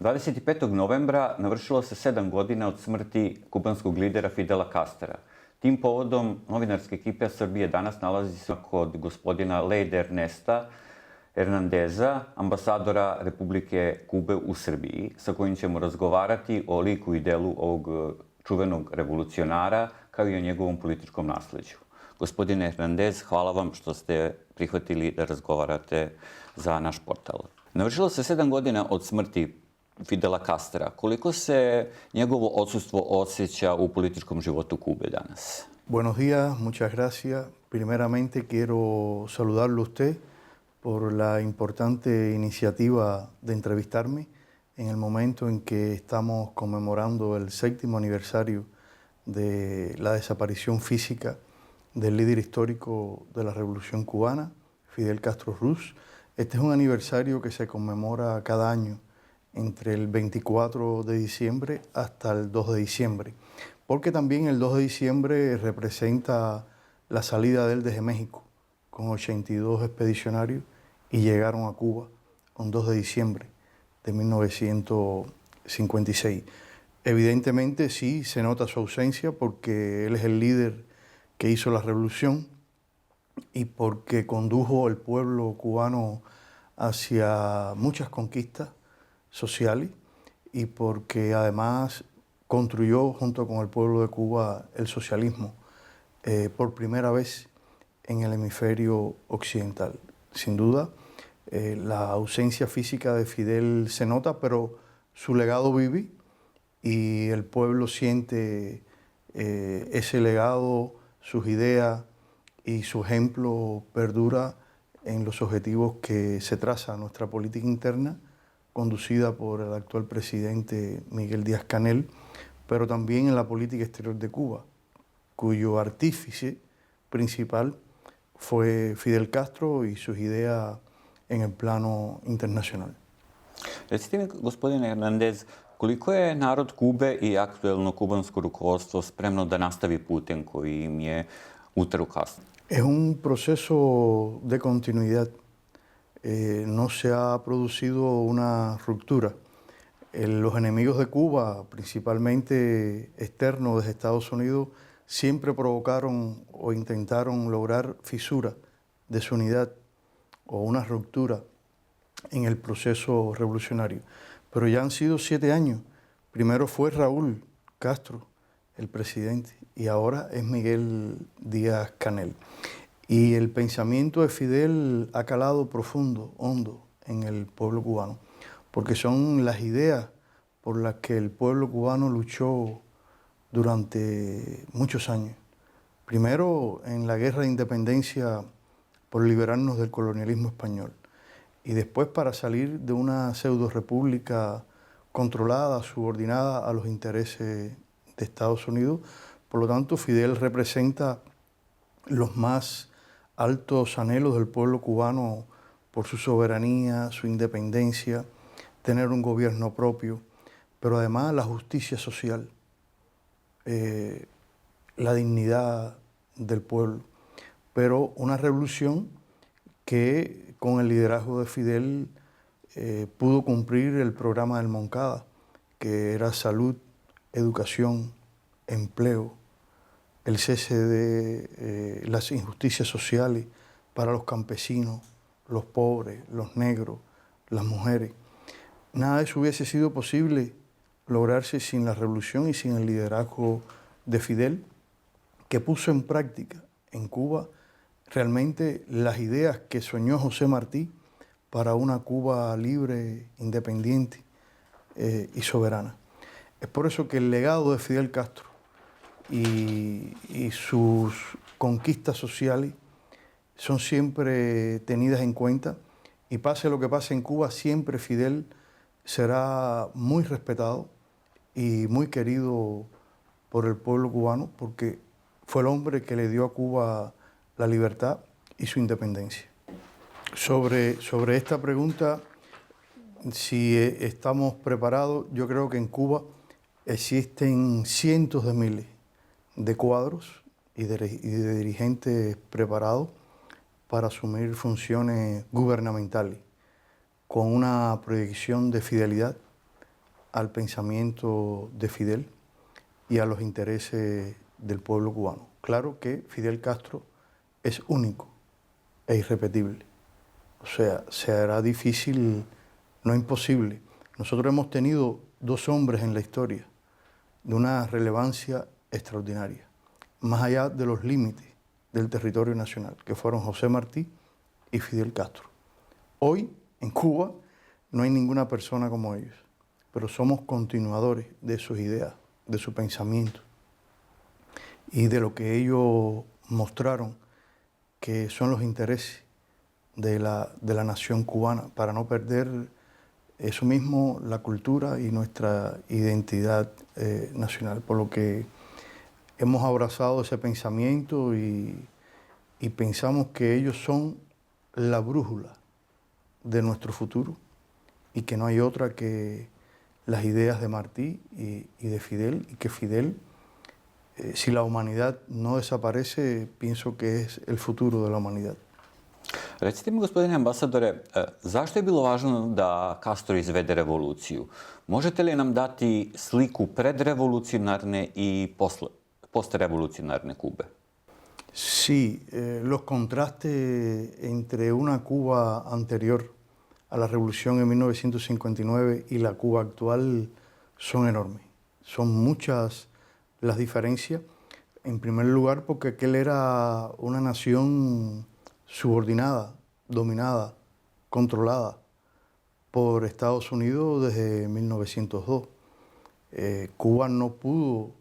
25. novembra navršilo se 7 godina od smrti kubanskog lidera Fidela Castra. Tim povodom novinarske ekipe Srbije danas nalazi se kod gospodina Lejde Ernesta Hernandeza, ambasadora Republike Kube u Srbiji, sa kojim ćemo razgovarati o liku i delu ovog čuvenog revolucionara, kao i o njegovom političkom nasleđu. Gospodine Hernandez, hvala vam što ste prihvatili da razgovarate za naš portal. Navršilo se 7 godina od smrti Fidela Castra. Koliko se njegovo odsustvo osjeća u političkom životu Kube danas? Buenos días, muchas gracias. Primeramente quiero saludarlo a usted por la importante iniciativa de entrevistarme en el momento en que estamos conmemorando el 7º aniversario de la desaparición física del líder histórico de la Revolución Cubana, Fidel Castro Ruz. Este es un aniversario que se conmemora cada año entre el 24 de diciembre hasta el 2 de diciembre, porque también el 2 de diciembre representa la salida de él desde México con 82 expedicionarios y llegaron a Cuba un 2 de diciembre de 1956. Evidentemente sí se nota su ausencia porque él es el líder que hizo la revolución y porque condujo al pueblo cubano hacia muchas conquistas sociales y porque además construyó junto con el pueblo de Cuba el socialismo por primera vez en el hemisferio occidental. Sin duda, la ausencia física de Fidel se nota, pero su legado vive y el pueblo siente ese legado, sus ideas y su ejemplo perdura en los objetivos que se traza nuestra política interna, conducida por el actual presidente Miguel Díaz-Canel, pero también en la política exterior de Cuba, cuyo artífice principal fue Fidel Castro y sus ideas en el plano internacional. Recite mi, gospodine Hernandez, koliko je narod Kube i aktuelno kubansko rukovodstvo spremno da nastavi putem koji im je utrl Castro? Es un proceso de continuidad. No se ha producido una ruptura. Los enemigos de Cuba, principalmente externos desde Estados Unidos, siempre provocaron o intentaron lograr fisuras de su unidad o una ruptura en el proceso revolucionario. Pero ya han sido 7 años. Primero fue Raúl Castro, el presidente, y ahora es Miguel Díaz-Canel. Y el pensamiento de Fidel ha calado profundo, hondo en el pueblo cubano, porque son las ideas por las que el pueblo cubano luchó durante muchos años. Primero en la guerra de independencia por liberarnos del colonialismo español y después para salir de una pseudo república controlada, subordinada a los intereses de Estados Unidos. Por lo tanto, Fidel representa los más altos anhelos del pueblo cubano por su soberanía, su independencia, tener un gobierno propio, pero además la justicia social, la dignidad del pueblo. Pero una revolución que con el liderazgo de Fidel pudo cumplir el programa del Moncada, que era salud, educación, empleo, el cese de las injusticias sociales para los campesinos, los pobres, los negros, las mujeres. Nada de eso hubiese sido posible lograrse sin la revolución y sin el liderazgo de Fidel, que puso en práctica en Cuba realmente las ideas que soñó José Martí para una Cuba libre, independiente y soberana. Es por eso que el legado de Fidel Castro y sus conquistas sociales son siempre tenidas en cuenta y pase lo que pase en Cuba, siempre Fidel será muy respetado y muy querido por el pueblo cubano porque fue el hombre que le dio a Cuba la libertad y su independencia. Sobre esta pregunta, si estamos preparados, yo creo que en Cuba existen cientos de miles de cuadros y de dirigentes preparados para asumir funciones gubernamentales con una proyección de fidelidad al pensamiento de Fidel y a los intereses del pueblo cubano. Claro que Fidel Castro es único e irrepetible. O sea, será difícil, no imposible. Nosotros hemos tenido dos hombres en la historia de una relevancia extraordinaria, más allá de los límites del territorio nacional, que fueron José Martí y Fidel Castro. Hoy, en Cuba, no hay ninguna persona como ellos, pero somos continuadores de sus ideas, de su pensamiento y de lo que ellos mostraron que son los intereses de la nación cubana, para no perder eso mismo, la cultura y nuestra identidad nacional, por lo que hemos abrazado ese pensamiento y pensamos que ellos son la brújula de nuestro futuro y que no hay otra que las ideas de Martí y de Fidel, y que Fidel, si la humanidad no desaparece, pienso que es el futuro de la humanidad. Recite mi, gospodine ambasadore, zašto je bilo važno da Castro izvede revoluciju? Možete li nam dati sliku predrevolucionarne i postrevolucionarne Kube? Sí, los contrastes entre una Cuba anterior a la revolución en 1959 y la Cuba actual son enormes. Son muchas las diferencias. En primer lugar, porque aquel era una nación subordinada, dominada, controlada por Estados Unidos desde 1902. Cuba no pudo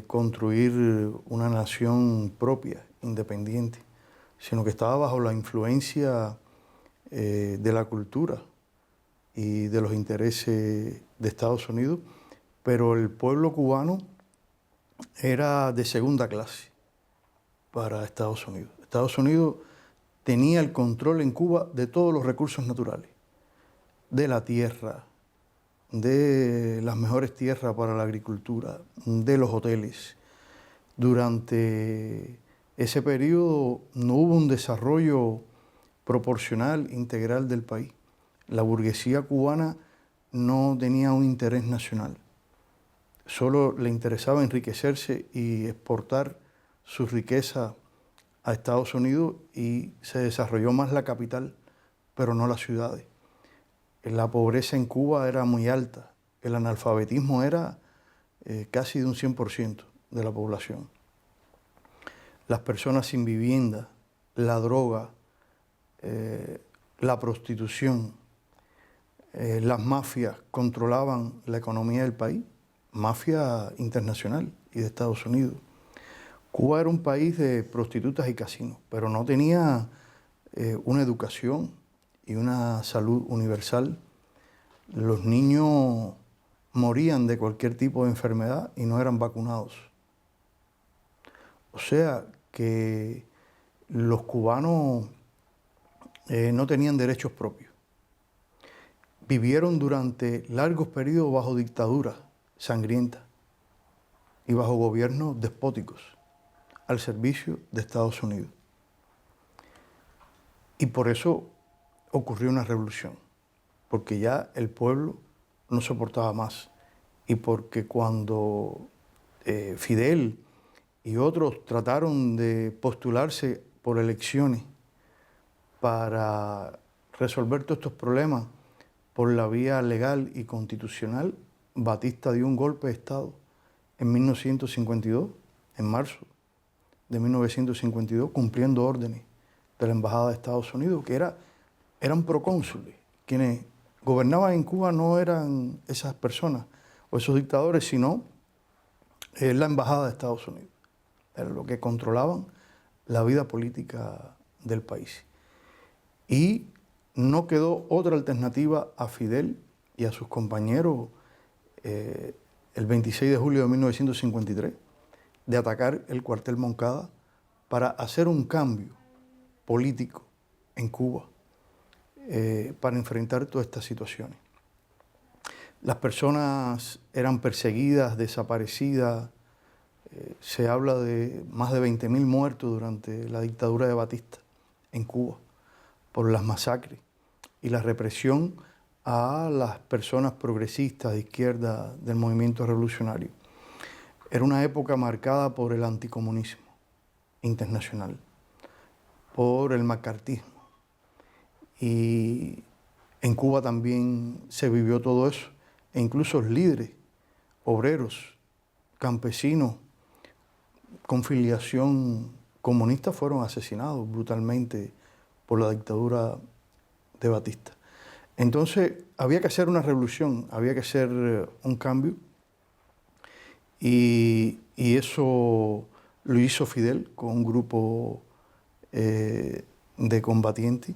construir una nación propia, independiente, sino que estaba bajo la influencia de la cultura y de los intereses de Estados Unidos, pero el pueblo cubano era de segunda clase para Estados Unidos. Estados Unidos tenía el control en Cuba de todos los recursos naturales, de la tierra, de las mejores tierras para la agricultura, de los hoteles. Durante ese periodo no hubo un desarrollo proporcional, integral del país. La burguesía cubana no tenía un interés nacional. Solo le interesaba enriquecerse y exportar su riqueza a Estados Unidos, y se desarrolló más la capital, pero no las ciudades. La pobreza en Cuba era muy alta, el analfabetismo era casi de un 100% de la población. Las personas sin vivienda, la droga, la prostitución, las mafias controlaban la economía del país, mafia internacional y de Estados Unidos. Cuba era un país de prostitutas y casinos, pero no tenía una educación y una salud universal. Los niños morían de cualquier tipo de enfermedad y no eran vacunados. O sea que los cubanos no tenían derechos propios. Vivieron durante largos periodos bajo dictaduras sangrientas y bajo gobiernos despóticos al servicio de Estados Unidos. Y por eso ocurrió una revolución, porque ya el pueblo no soportaba más, y porque cuando Fidel y otros trataron de postularse por elecciones para resolver todos estos problemas por la vía legal y constitucional, Batista dio un golpe de Estado en 1952, en marzo de 1952, cumpliendo órdenes de la Embajada de Estados Unidos, que eran procónsules. Quienes gobernaban en Cuba no eran esas personas o esos dictadores, sino la Embajada de Estados Unidos. Era lo que controlaban la vida política del país. Y no quedó otra alternativa a Fidel y a sus compañeros el 26 de julio de 1953 de atacar el cuartel Moncada para hacer un cambio político en Cuba, para enfrentar todas estas situaciones. Las personas eran perseguidas, desaparecidas. Se habla de más de 20.000 muertos durante la dictadura de Batista en Cuba por las masacres y la represión a las personas progresistas de izquierda del movimiento revolucionario. Era una época marcada por el anticomunismo internacional, por el macartismo. Y en Cuba también se vivió todo eso. E incluso líderes, obreros, campesinos con filiación comunista fueron asesinados brutalmente por la dictadura de Batista. Entonces había que hacer una revolución, había que hacer un cambio y eso lo hizo Fidel con un grupo de combatientes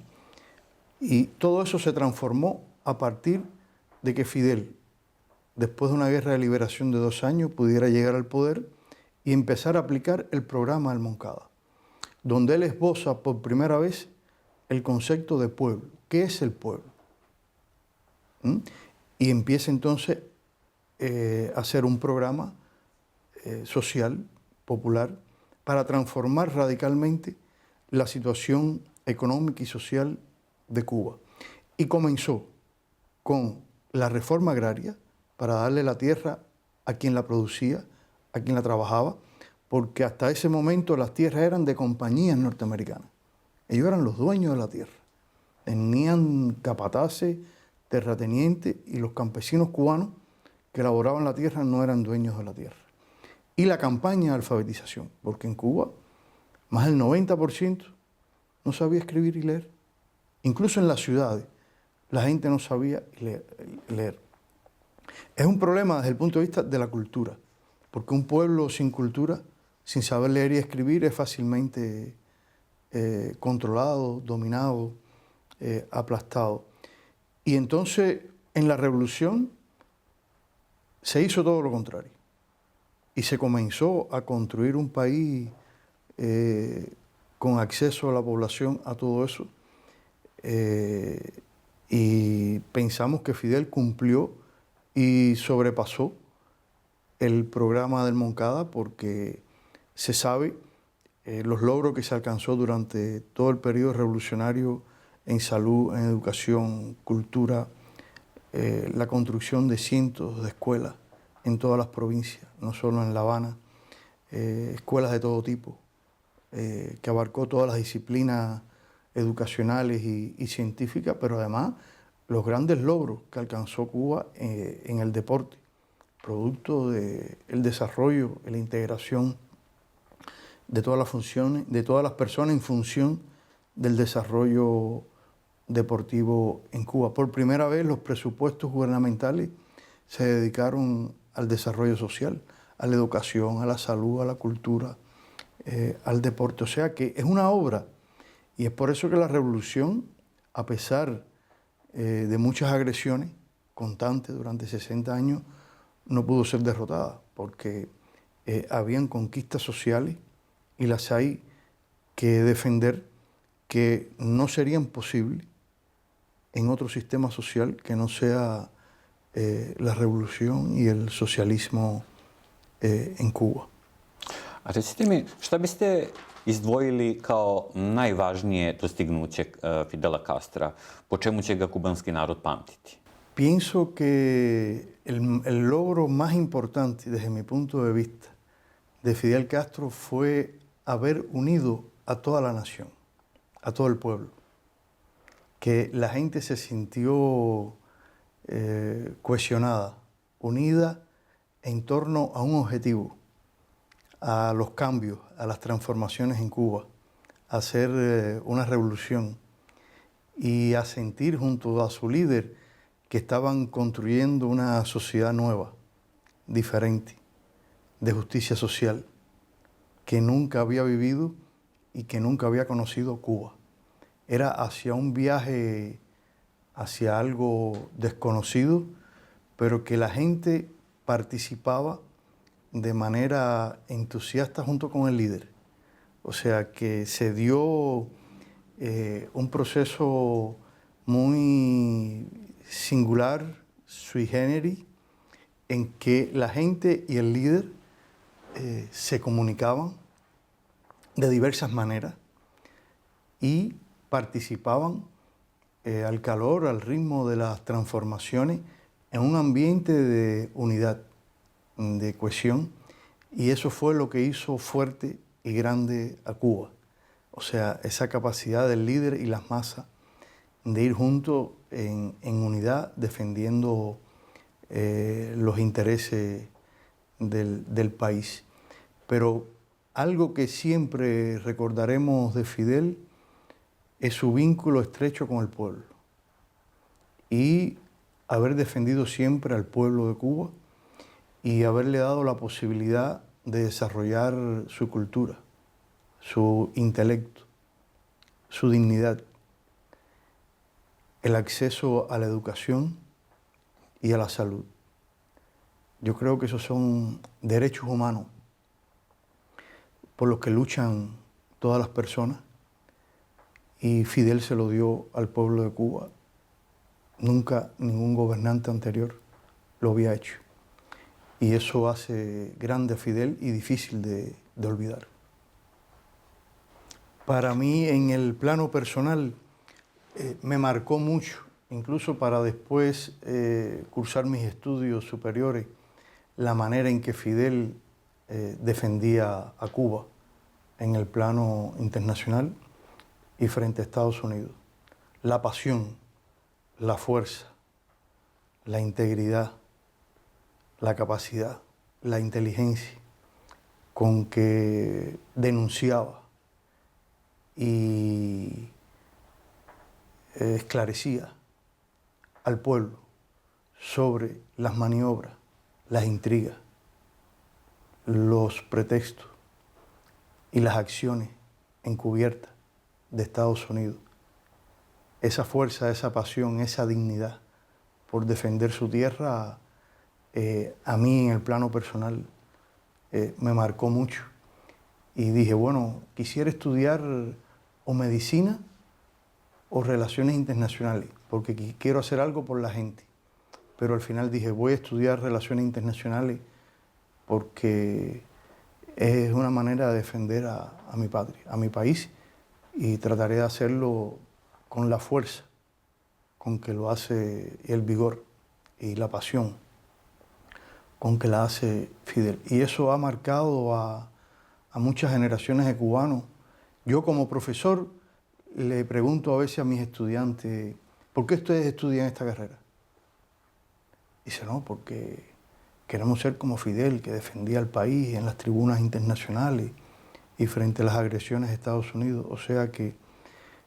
y todo eso se transformó a partir de que Fidel, después de una guerra de liberación de 2 años, pudiera llegar al poder y empezar a aplicar el programa del Moncada, donde él esboza por primera vez el concepto de pueblo. ¿Qué es el pueblo? Y empieza entonces a hacer un programa social, popular, para transformar radicalmente la situación económica y social de Cuba. Y comenzó con la reforma agraria para darle la tierra a quien la producía, a quien la trabajaba, porque hasta ese momento las tierras eran de compañías norteamericanas. Ellos eran los dueños de la tierra. Tenían capataces, terratenientes, y los campesinos cubanos que laboraban la tierra no eran dueños de la tierra. Y la campaña de alfabetización, porque en Cuba más del 90% no sabía escribir y leer. Incluso en las ciudades la gente no sabía leer. Es un problema desde el punto de vista de la cultura, porque un pueblo sin cultura, sin saber leer y escribir, es fácilmente controlado, dominado, aplastado. Y entonces en la revolución se hizo todo lo contrario y se comenzó a construir un país con acceso a la población a todo eso. Y pensamos que Fidel cumplió y sobrepasó el programa del Moncada porque se sabe los logros que se alcanzó durante todo el periodo revolucionario en salud, en educación, cultura, la construcción de cientos de escuelas en todas las provincias, no solo en La Habana, escuelas de todo tipo, que abarcó todas las disciplinas educacionales y científicas, pero además los grandes logros que alcanzó Cuba en el deporte, producto del desarrollo, la integración de todas las funciones, de todas las personas en función del desarrollo deportivo en Cuba. Por primera vez los presupuestos gubernamentales se dedicaron al desarrollo social, a la educación, a la salud, a la cultura, al deporte. O sea que es una obra y es por eso que la revolución, a pesar de muchas agresiones constantes durante 60 años, no pudo ser derrotada porque habían conquistas sociales y las hay que defender que no serían posibles en otro sistema social que no sea la revolución i el socijalizmo en Cuba. A recite mi, šta biste izdvojili kao najvažnije dostignuće Fidela Castra? Po čemu će ga kubanski narod pamtiti? Pienso que el logro más importante desde mi punto de vista de Fidel Castro fue haber unido a toda la nación, a todo el pueblo, que la gente se sintió cohesionada, unida en torno a un objetivo, a los cambios, a las transformaciones en Cuba, a hacer una revolución y a sentir junto a su líder que estaban construyendo una sociedad nueva, diferente, de justicia social, que nunca había vivido y que nunca había conocido Cuba. Era hacia un viaje, hacia algo desconocido, pero que la gente participaba de manera entusiasta junto con el líder. O sea que se dio un proceso muy singular, sui generis, en que la gente y el líder se comunicaban de diversas maneras y participaban al calor, al ritmo de las transformaciones, en un ambiente de unidad, de cohesión, y eso fue lo que hizo fuerte y grande a Cuba. O sea, esa capacidad del líder y las masas de ir juntos en unidad defendiendo los intereses del país. Pero algo que siempre recordaremos de Fidel es su vínculo estrecho con el pueblo y haber defendido siempre al pueblo de Cuba y haberle dado la posibilidad de desarrollar su cultura, su intelecto, su dignidad, el acceso a la educación y a la salud. Yo creo que esos son derechos humanos por los que luchan todas las personas, y Fidel se lo dio al pueblo de Cuba. Nunca ningún gobernante anterior lo había hecho. Y eso hace grande a Fidel y difícil de olvidar. Para mí, en el plano personal, me marcó mucho, incluso para después cursar mis estudios superiores, la manera en que Fidel defendía a Cuba en el plano internacional y frente a Estados Unidos. La pasión, la fuerza, la integridad, la capacidad, la inteligencia con que denunciaba y esclarecía al pueblo sobre las maniobras, las intrigas, los pretextos y las acciones encubiertas de Estados Unidos. Esa fuerza, esa pasión, esa dignidad por defender su tierra, a mí en el plano personal me marcó mucho. Y dije, bueno, quisiera estudiar o medicina o relaciones internacionales, porque quiero hacer algo por la gente. Pero al final dije, voy a estudiar relaciones internacionales porque es una manera de defender a mi patria, a mi país, y trataré de hacerlo con la fuerza con que lo hace, y el vigor y la pasión con que la hace Fidel. Y eso ha marcado a muchas generaciones de cubanos. Yo como profesor le pregunto a veces a mis estudiantes, ¿por qué ustedes estudian esta carrera? Dice, no, porque queremos ser como Fidel, que defendía al país en las tribunas internacionales y frente a las agresiones de Estados Unidos. O sea que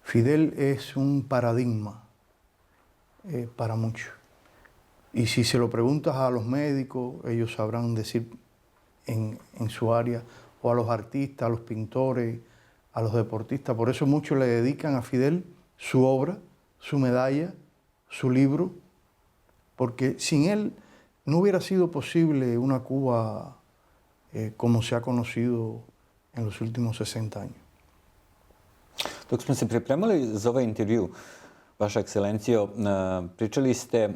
Fidel es un paradigma para muchos. Y si se lo preguntas a los médicos, ellos sabrán decir en su área, o a los artistas, a los pintores, a los deportistas. Por eso muchos le dedican a Fidel su obra, su medalla, su libro, porque sin él no hubiera sido posible una Cuba como se ha conocido en los últimos 60 años. Dok smo se pripremali za ovaj intervju, Vaša ekscelencijo, pričali ste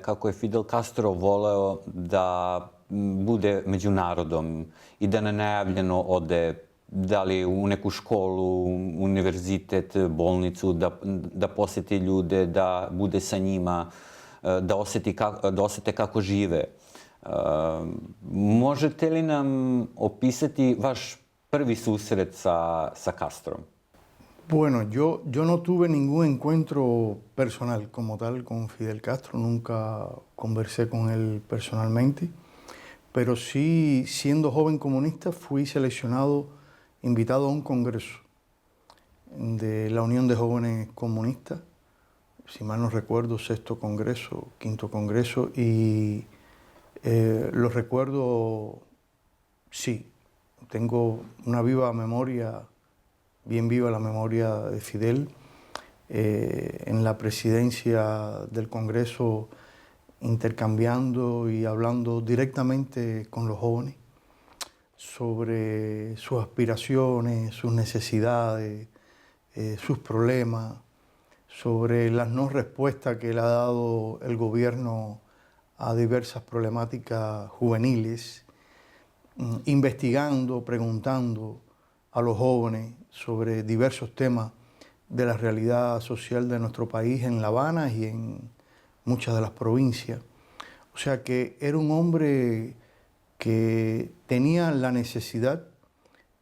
kako je Fidel Castro voleo da bude među narodom i da nenajavljeno ode, da li u neku školu, univerzitet, bolnicu, da poseti ljude, da bude sa njima, da osete kako žive. Možete li nam opisati vaš prvi susret sa Castrom? Bueno, yo no tuve ningún encuentro personal como tal con Fidel Castro, nunca conversé con él personalmente, pero sí, siendo joven comunista, fui seleccionado, invitado a un congreso de la Unión de Jóvenes Comunistas, si mal no recuerdo, 6º congreso, 5º congreso, y lo recuerdo, sí, tengo una viva memoria, bien viva la memoria de Fidel, en la presidencia del Congreso, intercambiando y hablando directamente con los jóvenes sobre sus aspiraciones, sus necesidades, sus problemas, sobre las no respuestas que le ha dado el gobierno a diversas problemáticas juveniles, investigando, preguntando a los jóvenes sobre diversos temas de la realidad social de nuestro país en La Habana y en muchas de las provincias. O sea que era un hombre que tenía la necesidad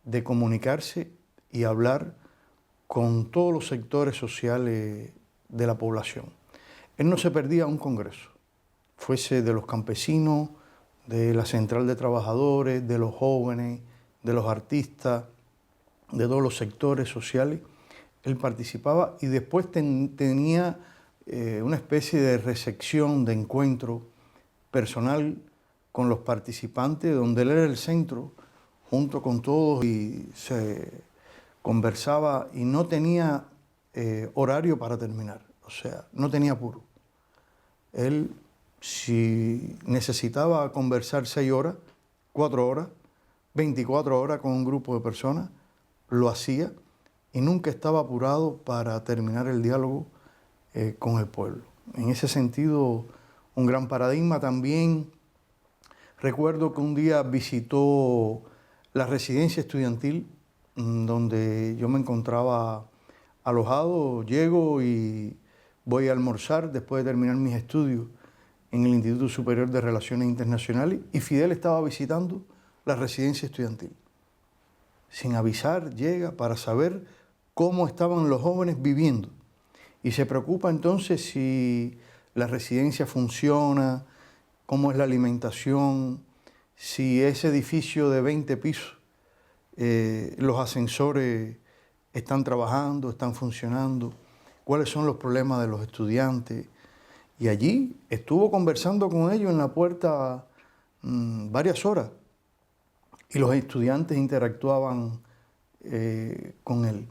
de comunicarse y hablar con todos los sectores sociales de la población. Él no se perdía un congreso, fuese de los campesinos, de la central de trabajadores, de los jóvenes, de los artistas, de todos los sectores sociales. Él participaba y después tenía una especie de recepción, de encuentro personal con los participantes, donde él era el centro, junto con todos, y se conversaba y no tenía horario para terminar, o sea, no tenía apuro. Él, si necesitaba conversar 6 horas, 4 horas, 24 horas con un grupo de personas, lo hacía y nunca estaba apurado para terminar el diálogo con el pueblo. En ese sentido, un gran paradigma. También recuerdo que un día visitó la residencia estudiantil donde yo me encontraba alojado. Llego y voy a almorzar después de terminar mis estudios en el Instituto Superior de Relaciones Internacionales y Fidel estaba visitando la residencia estudiantil. Sin avisar, llega para saber cómo estaban los jóvenes viviendo y se preocupa entonces si la residencia funciona, cómo es la alimentación, si ese edificio de 20 pisos, los ascensores están trabajando, están funcionando, cuáles son los problemas de los estudiantes. Y allí estuvo conversando con ellos en la puerta varias horas y los estudiantes interactuaban con él.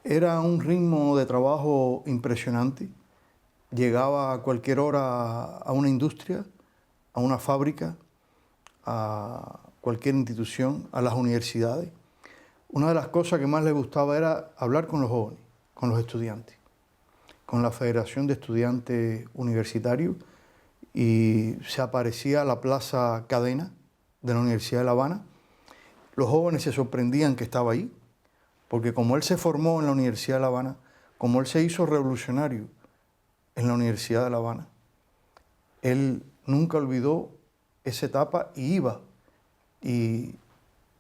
Era un ritmo de trabajo impresionante. Llegaba a cualquier hora a una industria, a una fábrica, a cualquier institución, a las universidades. Una de las cosas que más le gustaba era hablar con los jóvenes, con los estudiantes, con la Federación de Estudiantes Universitarios, y se aparecía a la Plaza Cadena de la Universidad de La Habana. Los jóvenes se sorprendían que estaba ahí, porque como él se formó en la Universidad de La Habana, como él se hizo revolucionario en la Universidad de La Habana, él nunca olvidó esa etapa y iba y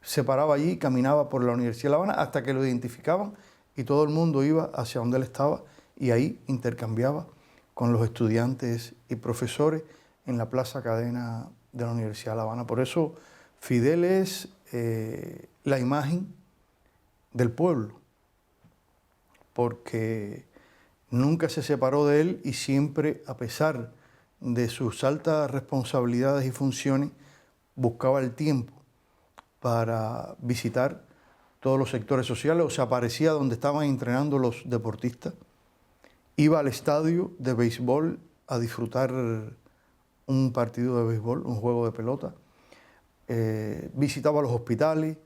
se paraba allí, caminaba por la Universidad de La Habana hasta que lo identificaban y todo el mundo iba hacia donde él estaba y ahí intercambiaba con los estudiantes y profesores en la Plaza Cadena de la Universidad de La Habana. Por eso Fidel es la imagen del pueblo, porque nunca se separó de él y siempre, a pesar de sus altas responsabilidades y funciones, buscaba el tiempo para visitar todos los sectores sociales, o se aparecía donde estaban entrenando los deportistas, iba al estadio de béisbol a disfrutar un partido de béisbol, un juego de pelota, visitaba los hospitales,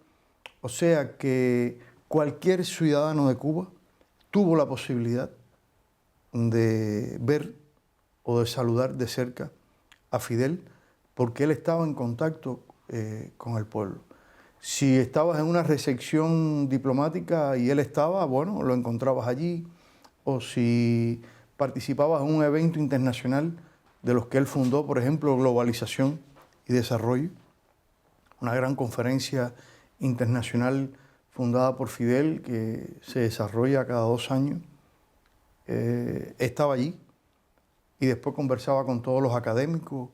o sea que cualquier ciudadano de Cuba tuvo la posibilidad de ver o de saludar de cerca a Fidel, porque él estaba en contacto con el pueblo. Si estabas en una recepción diplomática y él estaba, bueno, lo encontrabas allí, o si participabas en un evento internacional de los que él fundó, por ejemplo, Globalización y Desarrollo, una gran conferencia internacional fundada por Fidel que se desarrolla cada 2 años, estaba allí y después conversaba con todos los académicos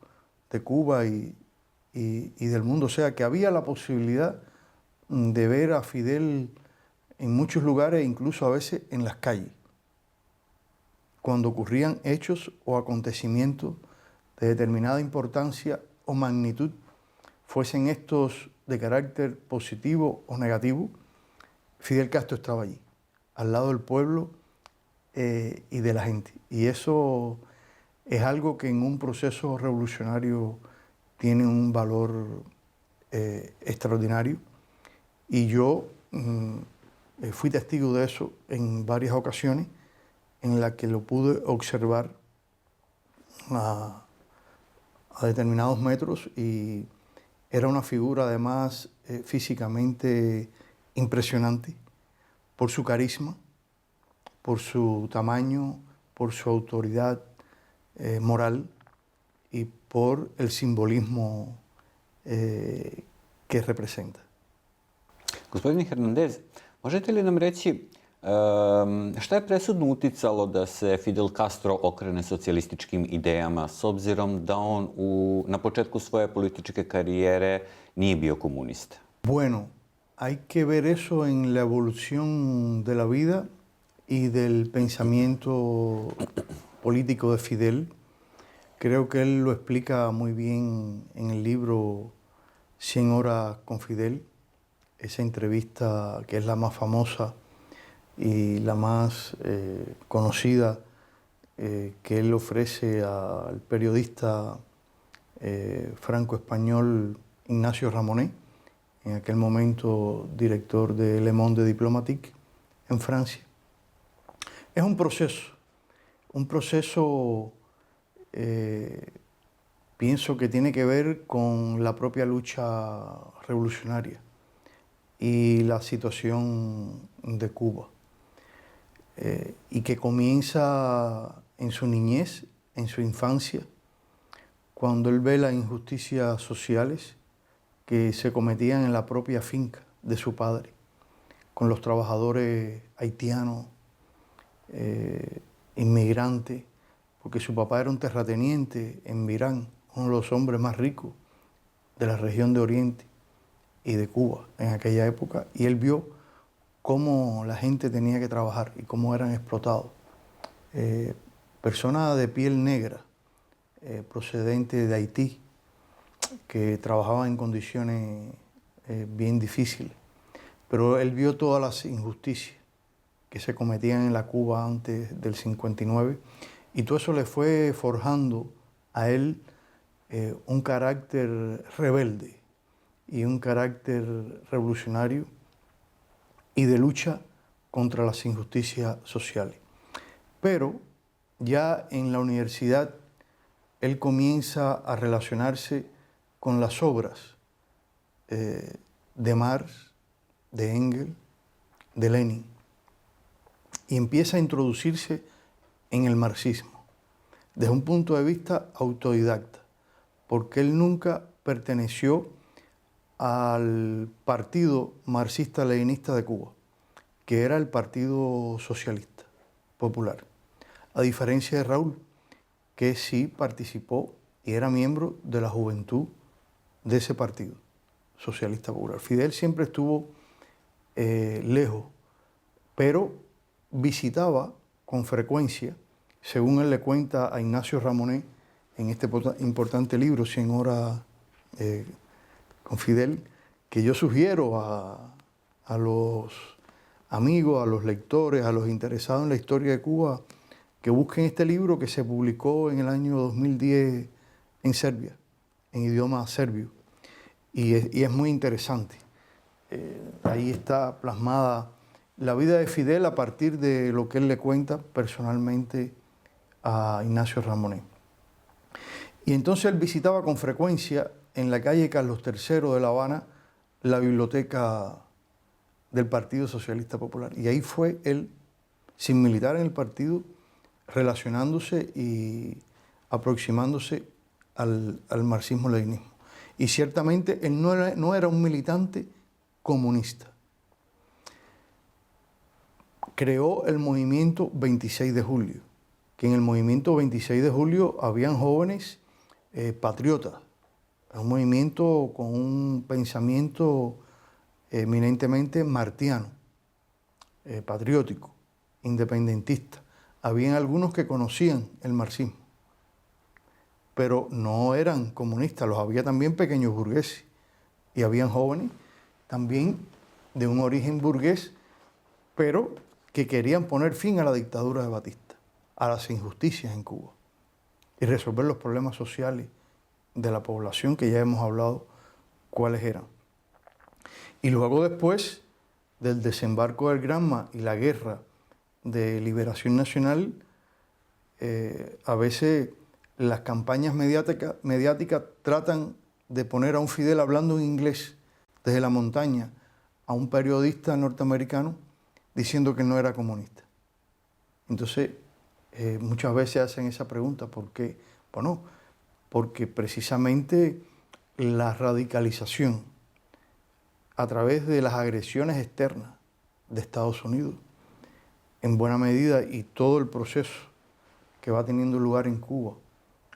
de Cuba y del mundo. O sea que había la posibilidad de ver a Fidel en muchos lugares, incluso a veces en las calles, cuando ocurrían hechos o acontecimientos de determinada importancia o magnitud, fuesen estos de carácter positivo o negativo, Fidel Castro estaba allí, al lado del pueblo y de la gente. Y eso es algo que en un proceso revolucionario tiene un valor extraordinario. Y yo fui testigo de eso en varias ocasiones, en las que lo pude observar a determinados metros, y era una figura además físicamente impresionante por su carisma, por su tamaño, por su autoridad moral y por el simbolismo que representa. Gospodine Hernandez, možete li nam reći šta je presudno uticalo da se Fidel Castro okrene socijalističkim idejama, s obzirom da on na početku svoje političke karijere nije bio komunista? Bueno, hay que ver eso en la evolución de la vida y del pensamiento político de Fidel. Creo que él lo explica muy bien en el libro 100 horas con Fidel, esa entrevista que es la más famosa y la más conocida que él ofrece al periodista franco-español Ignacio Ramonet, en aquel momento director de Le Monde Diplomatique en Francia. Es un proceso pienso que tiene que ver con la propia lucha revolucionaria y la situación de Cuba, y que comienza en su niñez, en su infancia, cuando él ve las injusticias sociales que se cometían en la propia finca de su padre, con los trabajadores haitianos, inmigrantes, porque su papá era un terrateniente en Mirán, uno de los hombres más ricos de la región de Oriente y de Cuba en aquella época, y él vio cómo la gente tenía que trabajar y cómo eran explotados. Personas de piel negra, procedentes de Haití, que trabajaban en condiciones bien difíciles, pero él vio todas las injusticias que se cometían en la Cuba antes del 59, y todo eso le fue forjando a él un carácter rebelde y un carácter revolucionario y de lucha contra las injusticias sociales. Pero ya en la universidad él comienza a relacionarse con las obras de Marx, de Engels, de Lenin, y empieza a introducirse en el marxismo desde un punto de vista autodidacta, porque él nunca perteneció al Partido Marxista-Leninista de Cuba, que era el Partido Socialista Popular, a diferencia de Raúl, que sí participó y era miembro de la juventud de ese Partido Socialista Popular. Fidel siempre estuvo lejos, pero visitaba con frecuencia, según él le cuenta a Ignacio Ramonet en este importante libro, 100 horas con Fidel, que yo sugiero a los amigos, a los lectores, a los interesados en la historia de Cuba, que busquen este libro que se publicó en el año 2010 en Serbia, en idioma serbio, y es muy interesante. Ahí está plasmada la vida de Fidel a partir de lo que él le cuenta personalmente a Ignacio Ramonet. Y entonces él visitaba con frecuencia en la calle Carlos III de La Habana la biblioteca del Partido Socialista Popular. Y ahí fue él, sin militar en el partido, relacionándose y aproximándose al marxismo-leninismo. Y ciertamente él no era un militante comunista. Creó el movimiento 26 de julio, que en el movimiento 26 de julio habían jóvenes patriotas, un movimiento con un pensamiento eminentemente martiano, patriótico, independentista. Habían algunos que conocían el marxismo, pero no eran comunistas, los había también pequeños burgueses, y habían jóvenes también de un origen burgués, pero que querían poner fin a la dictadura de Batista, a las injusticias en Cuba y resolver los problemas sociales de la población, que ya hemos hablado cuáles eran. Y luego, después del desembarco del Granma y la guerra de liberación nacional, a veces las campañas mediáticas tratan de poner a un Fidel hablando en inglés desde la montaña a un periodista norteamericano diciendo que no era comunista. Entonces, muchas veces hacen esa pregunta, ¿por qué? Bueno, porque precisamente la radicalización a través de las agresiones externas de Estados Unidos, en buena medida, y todo el proceso que va teniendo lugar en Cuba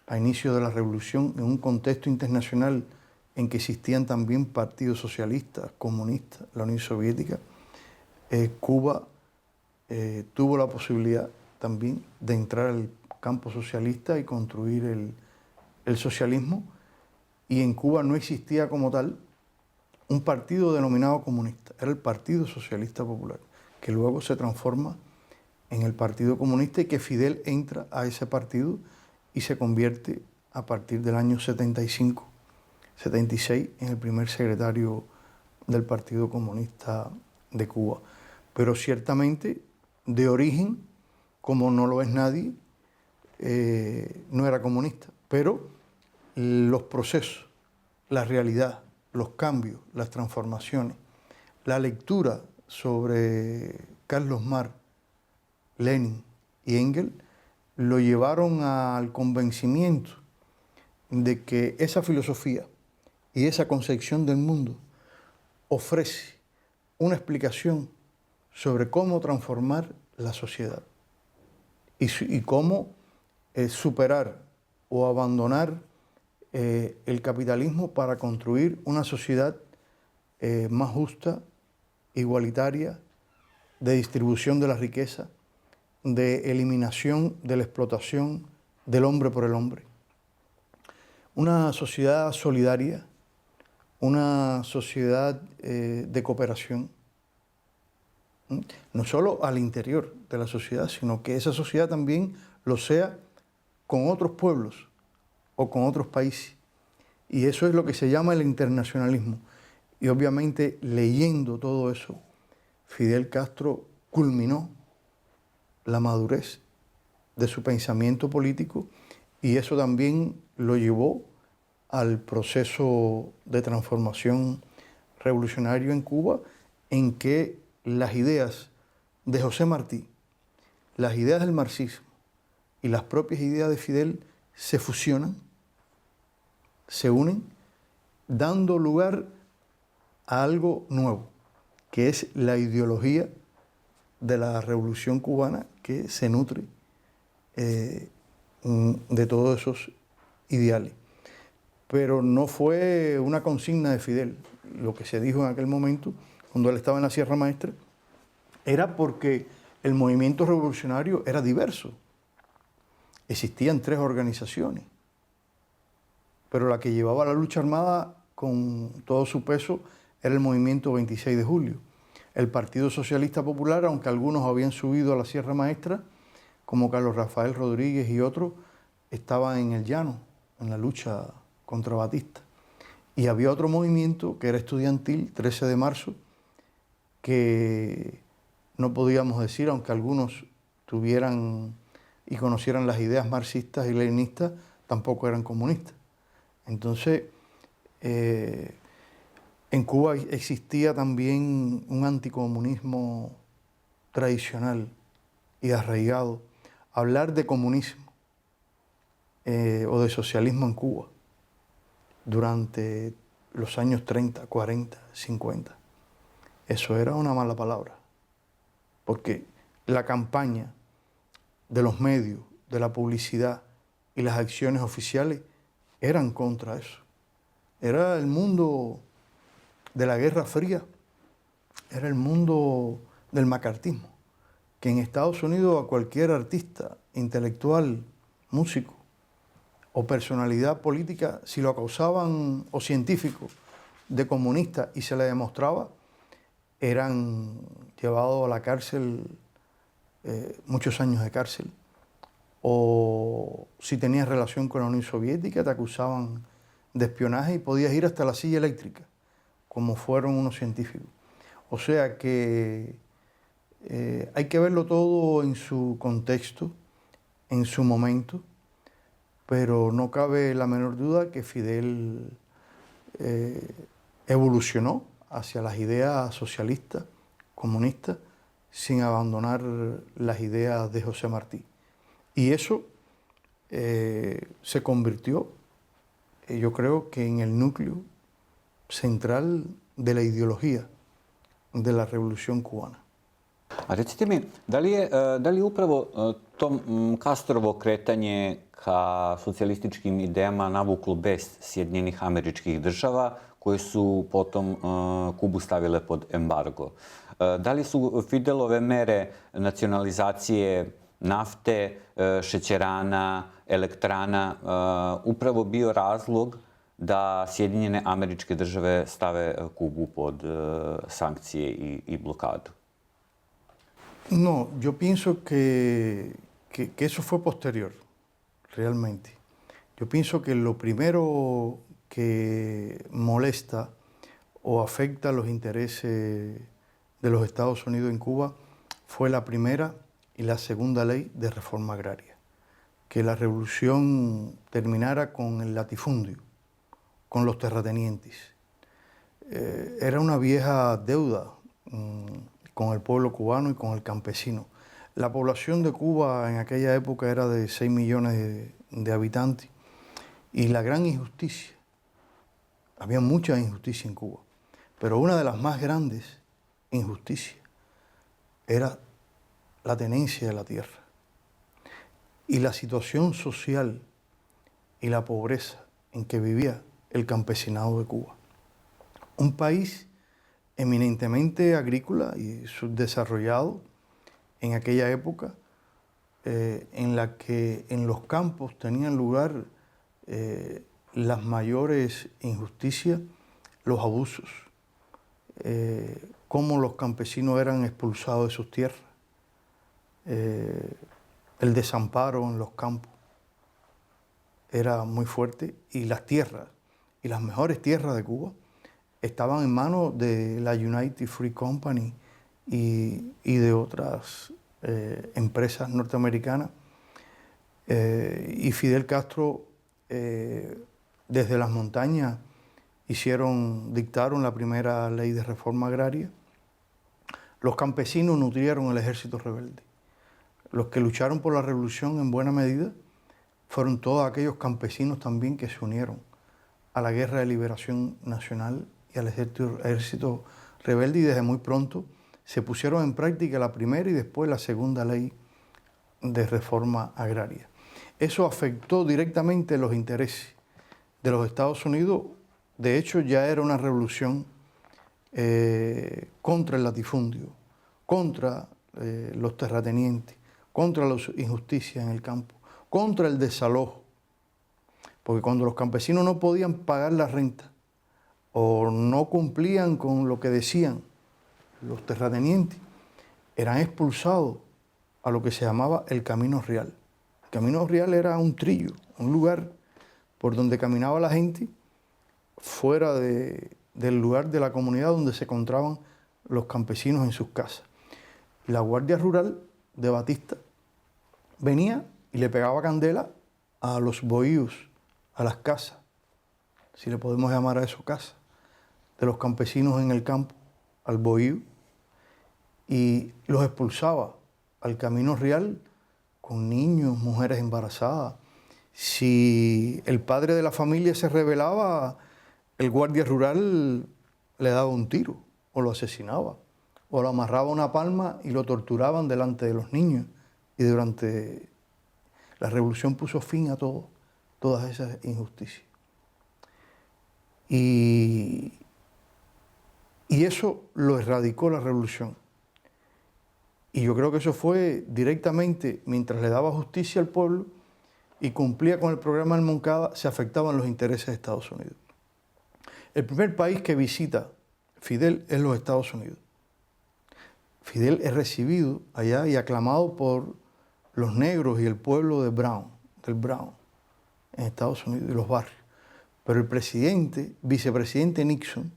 a inicio de la revolución, en un contexto internacional en que existían también partidos socialistas, comunistas, la Unión Soviética, Cuba tuvo la posibilidad también de entrar al campo socialista y construir el socialismo, y en Cuba no existía como tal un partido denominado comunista, era el Partido Socialista Popular, que luego se transforma en el Partido Comunista y que Fidel entra a ese partido y se convierte a partir del año 75, 76 en el primer secretario del Partido Comunista de Cuba. Pero ciertamente, de origen, como no lo es nadie, no era comunista. Pero los procesos, la realidad, los cambios, las transformaciones, la lectura sobre Carlos Marx, Lenin y Engels lo llevaron al convencimiento de que esa filosofía y esa concepción del mundo ofrece una explicación sobre cómo transformar la sociedad y cómo superar o abandonar el capitalismo para construir una sociedad más justa, igualitaria, de distribución de la riqueza, de eliminación de la explotación del hombre por el hombre. Una sociedad solidaria, una sociedad de cooperación, no solo al interior de la sociedad, sino que esa sociedad también lo sea con otros pueblos o con otros países. Y eso es lo que se llama el internacionalismo. Y obviamente, leyendo todo eso, Fidel Castro culminó la madurez de su pensamiento político, y eso también lo llevó al proceso de transformación revolucionario en Cuba, en que las ideas de José Martí, las ideas del marxismo y las propias ideas de Fidel se fusionan, se unen, dando lugar a algo nuevo, que es la ideología de la Revolución Cubana, que se nutre de todos esos ideales. Pero no fue una consigna de Fidel. Lo que se dijo en aquel momento, cuando él estaba en la Sierra Maestra, era porque el movimiento revolucionario era diverso. Existían 3 organizaciones, pero la que llevaba la lucha armada con todo su peso era el movimiento 26 de julio. El Partido Socialista Popular, aunque algunos habían subido a la Sierra Maestra, como Carlos Rafael Rodríguez y otros, estaban en el llano, en la lucha contra Batista. Y había otro movimiento que era estudiantil, 13 de marzo, que no podíamos decir, aunque algunos tuvieran y conocieran las ideas marxistas y leninistas, tampoco eran comunistas. Entonces, en Cuba existía también un anticomunismo tradicional y arraigado. Hablar de comunismo o de socialismo en Cuba durante los años 30, 40, 50, eso era una mala palabra, porque la campaña de los medios, de la publicidad y las acciones oficiales eran contra eso. Era el mundo de la Guerra Fría, era el mundo del macartismo, que en Estados Unidos a cualquier artista, intelectual, músico o personalidad política, si lo acusaban, o científico, de comunista y se le demostraba, eran llevados a la cárcel, muchos años de cárcel. O si tenías relación con la Unión Soviética, te acusaban de espionaje y podías ir hasta la silla eléctrica, como fueron unos científicos. O sea que hay que verlo todo en su contexto, en su momento, pero no cabe la menor duda que Fidel evolucionó hacia las ideas socialistas, comunistas, sin abandonar las ideas de José Martí. Y eso se convirtió, yo creo que en el núcleo central de la ideologija de la Revolución cubana. A recite mi, da li je upravo to Castrovo kretanje ka socijalističkim idejama navuklo bes Sjedinjenih Američkih Država, koje su potom Kubu stavile pod embargo? Da li su Fidelove mere nacionalizacije nafte, šećerana, elektrana upravo bio razlog da Sjedinjene Američke Države stave Kubu pod sankcije i blokadu? No, yo pienso que eso fue posterior, realmente. Yo pienso que lo primero que molesta o afecta los intereses de los Estados Unidos en Cuba fue la primera y la segunda ley de reforma agraria. Que la revolución terminara con el latifundio, con los terratenientes. Era una vieja deuda con el pueblo cubano y con el campesino. La población de Cuba en aquella época era de 6 millones de habitantes y la gran injusticia, había mucha injusticia en Cuba, pero una de las más grandes injusticias era la tenencia de la tierra y la situación social y la pobreza en que vivía el campesinado de Cuba. Un país eminentemente agrícola y subdesarrollado en aquella época, en la que en los campos tenían lugar las mayores injusticias, los abusos, cómo los campesinos eran expulsados de sus tierras, el desamparo en los campos era muy fuerte y las tierras, y las mejores tierras de Cuba, estaban en manos de la United Free Company y de otras empresas norteamericanas. Y Fidel Castro, desde las montañas, dictaron la primera ley de reforma agraria. Los campesinos nutrieron el ejército rebelde. Los que lucharon por la revolución en buena medida fueron todos aquellos campesinos también que se unieron a la Guerra de Liberación Nacional y al ejército rebelde, y desde muy pronto se pusieron en práctica la primera y después la segunda ley de reforma agraria. Eso afectó directamente los intereses de los Estados Unidos. De hecho, ya era una revolución contra el latifundio, contra los terratenientes, contra las injusticias en el campo, contra el desalojo. Porque cuando los campesinos no podían pagar la renta o no cumplían con lo que decían los terratenientes, eran expulsados a lo que se llamaba el Camino Real. El Camino Real era un trillo, un lugar por donde caminaba la gente fuera del lugar de la comunidad donde se encontraban los campesinos en sus casas. Y la Guardia Rural de Batista venía y le pegaba candela a los bohíos, a las casas, si le podemos llamar a eso casa, de los campesinos en el campo, al bohío, y los expulsaba al Camino Real con niños, mujeres embarazadas. Si el padre de la familia se rebelaba, el guardia rural le daba un tiro o lo asesinaba, o lo amarraba a una palma y lo torturaban delante de los niños. Y durante la revolución puso fin a todas esas injusticias. Y eso lo erradicó la revolución. Y yo creo que eso fue directamente, mientras le daba justicia al pueblo y cumplía con el programa del Moncada, se afectaban los intereses de Estados Unidos. El primer país que visita Fidel es los Estados Unidos. Fidel es recibido allá y aclamado por los negros y el pueblo del Bronx en Estados Unidos y los barrios. Pero el vicepresidente Nixon,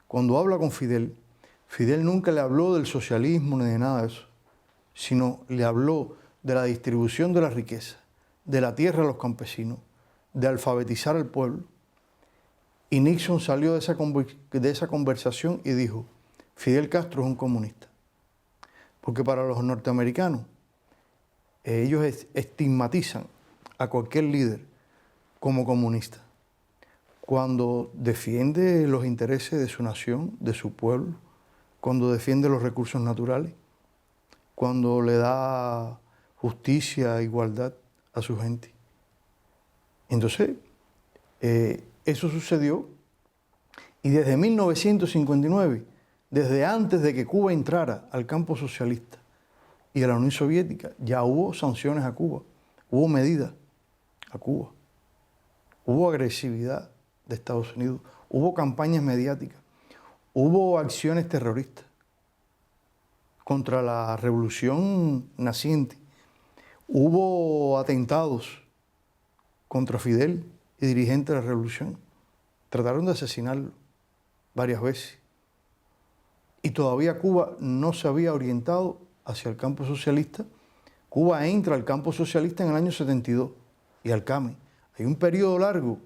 cuando habla con Fidel, Fidel nunca le habló del socialismo ni de nada de eso, sino le habló de la distribución de la riqueza, de la tierra a los campesinos, de alfabetizar al pueblo. Y Nixon salió de esa conversación y dijo: Fidel Castro es un comunista. Porque para los norteamericanos, ellos estigmatizan a cualquier líder como comunista. Cuando defiende los intereses de su nación, de su pueblo, cuando defiende los recursos naturales, cuando le da justicia e igualdad a su gente. Entonces, eso sucedió y desde 1959, desde antes de que Cuba entrara al campo socialista y a la Unión Soviética, ya hubo sanciones a Cuba, hubo medidas a Cuba, hubo agresividad de Estados Unidos, hubo campañas mediáticas, hubo acciones terroristas contra la revolución naciente, hubo atentados contra Fidel y dirigentes de la revolución. Trataron de asesinarlo varias veces. Y todavía Cuba no se había orientado hacia el campo socialista. Cuba entra al campo socialista en el año 72 y al CAME. Hay un periodo largo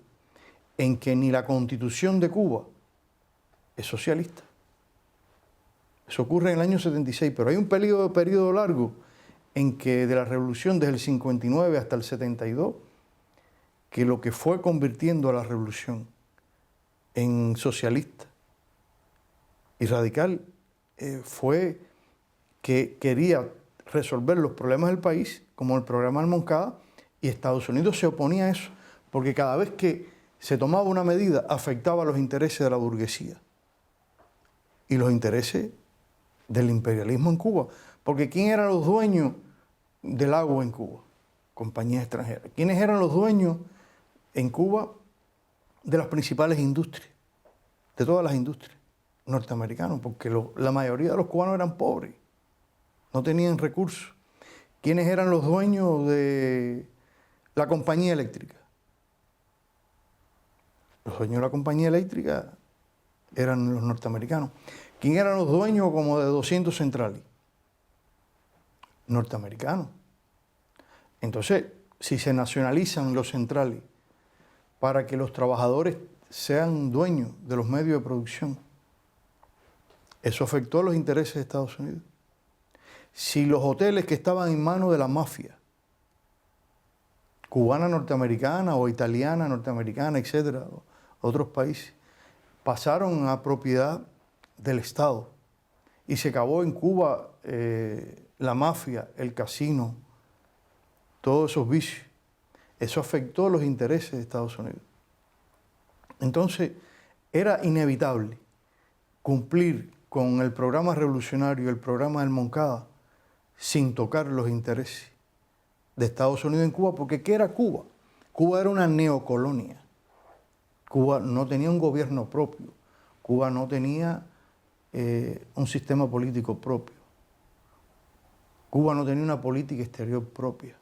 en que ni la Constitución de Cuba es socialista. Eso ocurre en el año 76, pero hay un periodo largo en que de la revolución desde el 59 hasta el 72, que lo que fue convirtiendo a la revolución en socialista y radical fue que quería resolver los problemas del país, como el programa del Moncada, y Estados Unidos se oponía a eso, porque cada vez que se tomaba una medida afectaba los intereses de la burguesía y los intereses del imperialismo en Cuba. Porque ¿quién eran los dueños del agua en Cuba? Compañías extranjeras. ¿Quiénes eran los dueños en Cuba de las principales industrias? De todas las industrias norteamericanas, porque la mayoría de los cubanos eran pobres, no tenían recursos. ¿Quiénes eran los dueños de la compañía eléctrica? Los dueños de la compañía eléctrica eran los norteamericanos. ¿Quién eran los dueños como de 200 centrales? Norteamericanos. Entonces, si se nacionalizan los centrales para que los trabajadores sean dueños de los medios de producción, eso afectó a los intereses de Estados Unidos. Si los hoteles que estaban en manos de la mafia, cubana norteamericana o italiana norteamericana, etcétera, otros países, pasaron a propiedad del Estado y se acabó en Cuba la mafia, el casino, todos esos vicios. Eso afectó los intereses de Estados Unidos. Entonces, era inevitable cumplir con el programa revolucionario, el programa del Moncada, sin tocar los intereses de Estados Unidos en Cuba, porque ¿qué era Cuba? Cuba era una neocolonia. Cuba no tenía un gobierno propio. Cuba no tenía un sistema político propio. Cuba no tenía una política exterior propia.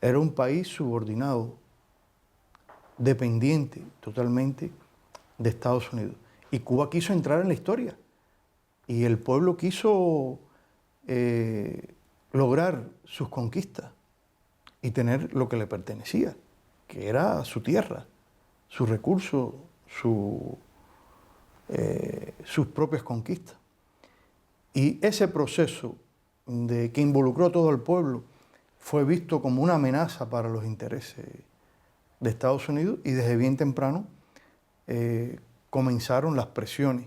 Era un país subordinado, dependiente totalmente de Estados Unidos. Y Cuba quiso entrar en la historia. Y el pueblo quiso lograr sus conquistas y tener lo que le pertenecía, que era su tierra, sus recursos, sus propias conquistas. Y ese proceso que involucró a todo el pueblo fue visto como una amenaza para los intereses de Estados Unidos y desde bien temprano comenzaron las presiones,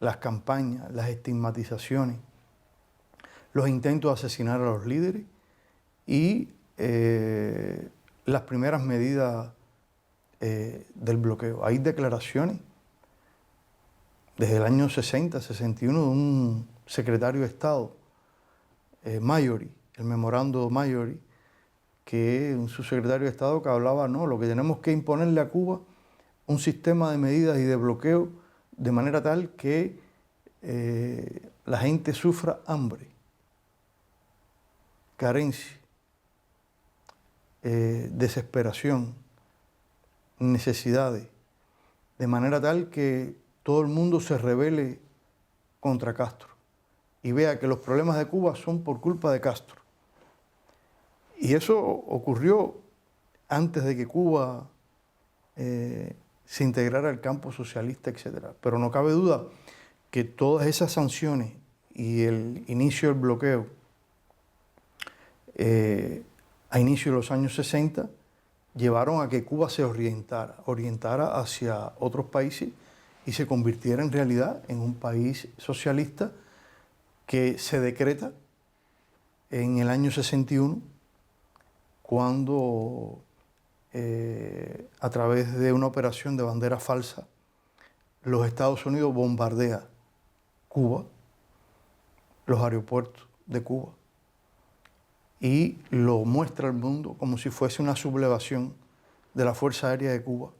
las campañas, las estigmatizaciones, los intentos de asesinar a los líderes y las primeras medidas del bloqueo. Hay declaraciones desde el año 60, 61 de un secretario de Estado, Mayori, el memorando Mayori, que es un subsecretario de Estado que hablaba, no, lo que tenemos que imponerle a Cuba un sistema de medidas y de bloqueo de manera tal que la gente sufra hambre, carencia, desesperación, necesidades, de manera tal que todo el mundo se rebele contra Castro y vea que los problemas de Cuba son por culpa de Castro. Y eso ocurrió antes de que Cuba se integrara al campo socialista, etc. Pero no cabe duda que todas esas sanciones y el inicio del bloqueo a inicio de los años 60 llevaron a que Cuba se orientara hacia otros países y se convirtiera en realidad en un país socialista que se decreta en el año 61 cuando a través de una operación de bandera falsa los Estados Unidos bombardea Cuba, los aeropuertos de Cuba, y lo muestra al mundo como si fuese una sublevación de la Fuerza Aérea de Cuba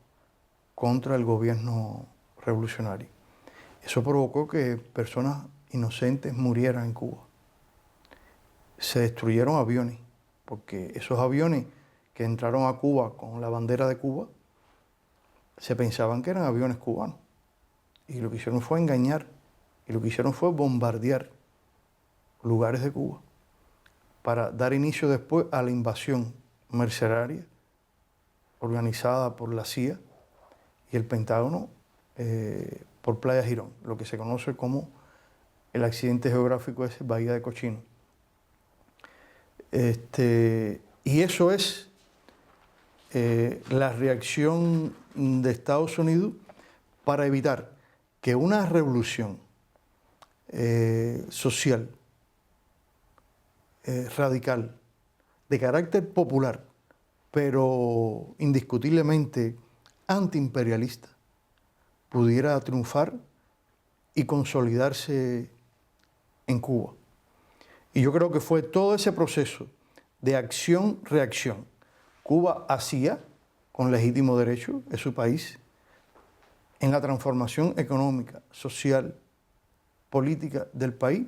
contra el gobierno revolucionario. Eso provocó que personas inocentes murieran en Cuba. Se destruyeron aviones, porque esos aviones que entraron a Cuba con la bandera de Cuba se pensaban que eran aviones cubanos. Y lo que hicieron fue engañar, y lo que hicieron fue bombardear lugares de Cuba para dar inicio después a la invasión mercenaria organizada por la CIA y el Pentágono por Playa Girón, lo que se conoce como el accidente geográfico ese, Bahía de Cochino. Y eso es la reacción de Estados Unidos para evitar que una revolución social radical, de carácter popular, pero indiscutiblemente antiimperialista, pudiera triunfar y consolidarse en Cuba. Y yo creo que fue todo ese proceso de acción-reacción. Cuba hacía, con legítimo derecho, en su país, en la transformación económica, social, política del país,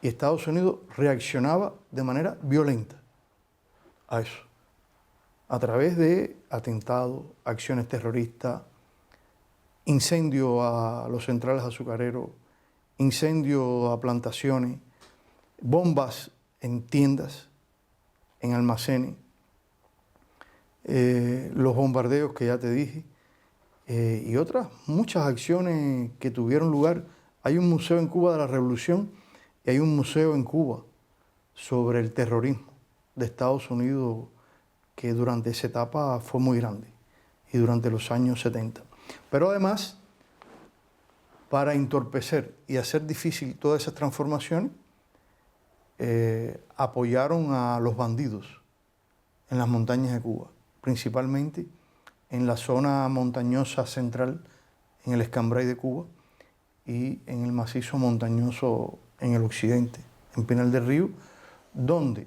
y Estados Unidos reaccionaba de manera violenta a eso, a través de atentados, acciones terroristas, incendio a los centrales azucareros, incendio a plantaciones, bombas en tiendas, en almacenes, los bombardeos que ya te dije, y otras muchas acciones que tuvieron lugar. Hay un museo en Cuba de la Revolución y hay un museo en Cuba sobre el terrorismo de Estados Unidos que durante esa etapa fue muy grande y durante los años 70. Pero además, para entorpecer y hacer difícil todas esas transformaciones, apoyaron a los bandidos en las montañas de Cuba, principalmente en la zona montañosa central, en el Escambray de Cuba, y en el macizo montañoso en el occidente, en Pinar del Río, donde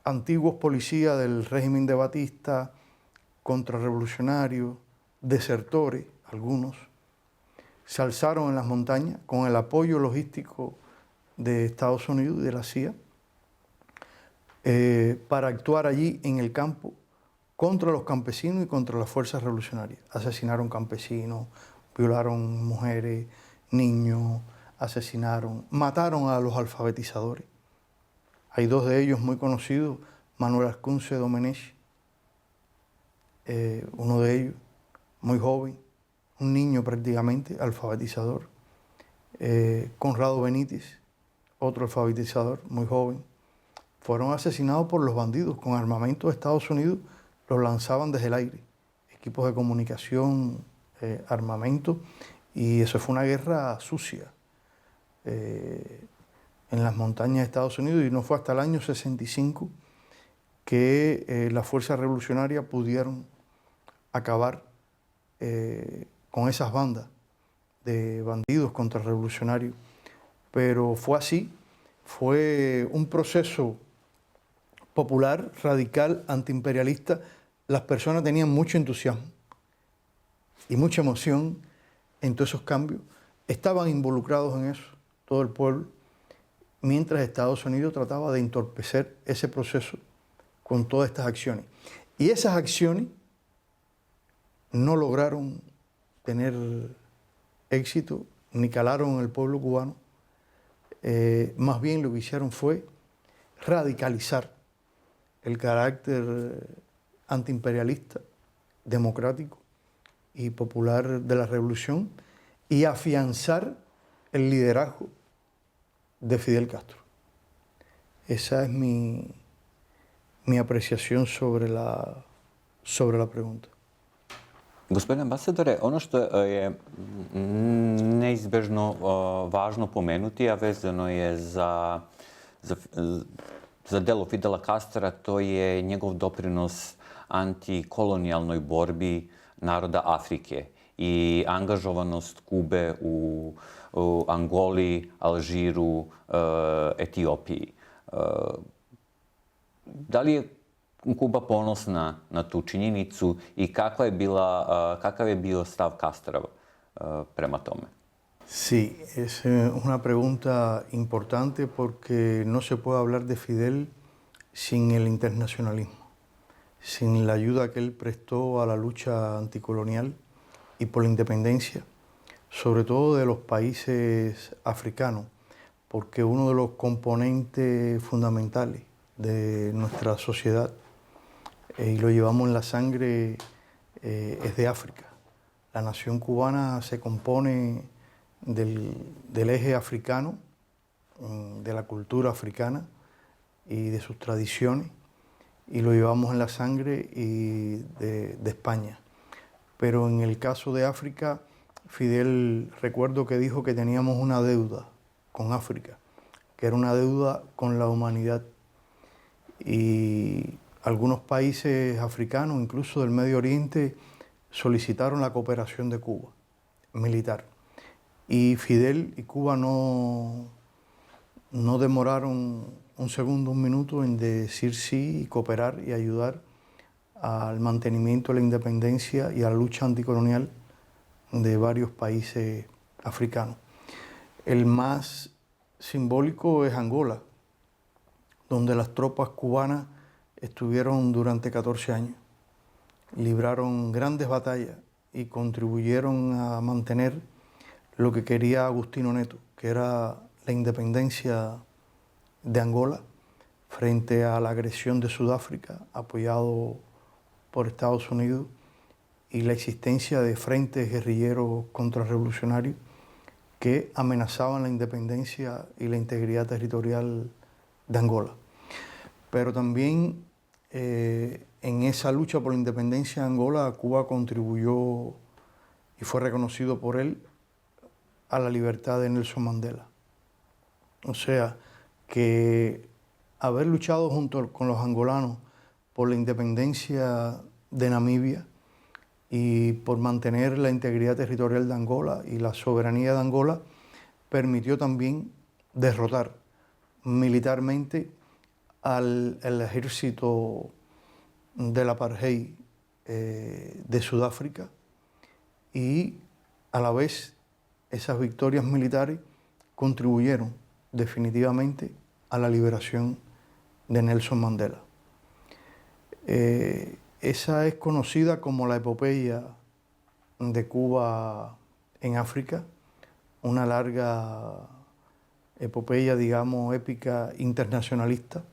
antiguos policías del régimen de Batista, contrarrevolucionarios, desertores, algunos, se alzaron en las montañas con el apoyo logístico de Estados Unidos y de la CIA para actuar allí en el campo contra los campesinos y contra las fuerzas revolucionarias. Asesinaron campesinos, violaron mujeres, niños, mataron a los alfabetizadores. Hay dos de ellos muy conocidos, Manuel Ascunce Domenech, uno de ellos, muy joven, un niño prácticamente, alfabetizador. Conrado Benítez, otro alfabetizador, muy joven. Fueron asesinados por los bandidos con armamento de Estados Unidos, los lanzaban desde el aire, equipos de comunicación, armamento, y eso fue una guerra sucia en las montañas de Estados Unidos, y no fue hasta el año 65 que las fuerzas revolucionarias pudieron acabar con esas bandas de bandidos contrarrevolucionarios. Pero fue así, fue un proceso popular, radical, antiimperialista. Las personas tenían mucho entusiasmo y mucha emoción en todos esos cambios. Estaban involucrados en eso, todo el pueblo, mientras Estados Unidos trataba de entorpecer ese proceso con todas estas acciones. Y esas acciones no lograron tener éxito ni calaron en el pueblo cubano. Más bien lo que hicieron fue radicalizar el carácter antiimperialista, democrático y popular de la revolución, y afianzar el liderazgo de Fidel Castro. Esa es mi apreciación sobre la pregunta. Gospodine ambasadore, ono što je neizbežno važno pomenuti, a vezano je za delo Fidela Castra, to je njegov doprinos antikolonijalnoj borbi naroda Afrike i angažovanost Kube u Angoli, Alžiru, Etiopiji. Da li je Kuba ponosna na tu činjenicu i kakav je bio stav Castra prema tome? Sí, es una pregunta importante porque no se puede hablar de Fidel sin el internacionalismo, sin la ayuda que él prestó a la lucha anticolonial y por la independencia, sobre todo de los países africanos, porque uno de los componentes fundamentales de nuestra sociedad, y lo llevamos en la sangre, es de África. La nación cubana se compone del eje africano, de la cultura africana y de sus tradiciones, y lo llevamos en la sangre y de España. Pero en el caso de África, Fidel, recuerdo que dijo que teníamos una deuda con África, que era una deuda con la humanidad. Y algunos países africanos, incluso del Medio Oriente, solicitaron la cooperación de Cuba, militar. Y Fidel y Cuba no demoraron un segundo, un minuto en decir sí y cooperar y ayudar al mantenimiento de la independencia y a la lucha anticolonial de varios países africanos. El más simbólico es Angola, donde las tropas cubanas estuvieron durante 14 años, libraron grandes batallas y contribuyeron a mantener lo que quería Agustino Neto, que era la independencia de Angola frente a la agresión de Sudáfrica, apoyado por Estados Unidos, y la existencia de frentes guerrilleros contrarrevolucionarios que amenazaban la independencia y la integridad territorial de Angola. Pero también en esa lucha por la independencia de Angola, Cuba contribuyó y fue reconocido por él a la libertad de Nelson Mandela. O sea, que haber luchado junto con los angolanos por la independencia de Namibia y por mantener la integridad territorial de Angola y la soberanía de Angola, permitió también derrotar militarmente al ejército del apartheid de Sudáfrica, y a la vez esas victorias militares contribuyeron definitivamente a la liberación de Nelson Mandela. Esa es conocida como la epopeya de Cuba en África, una larga epopeya, digamos, épica internacionalista,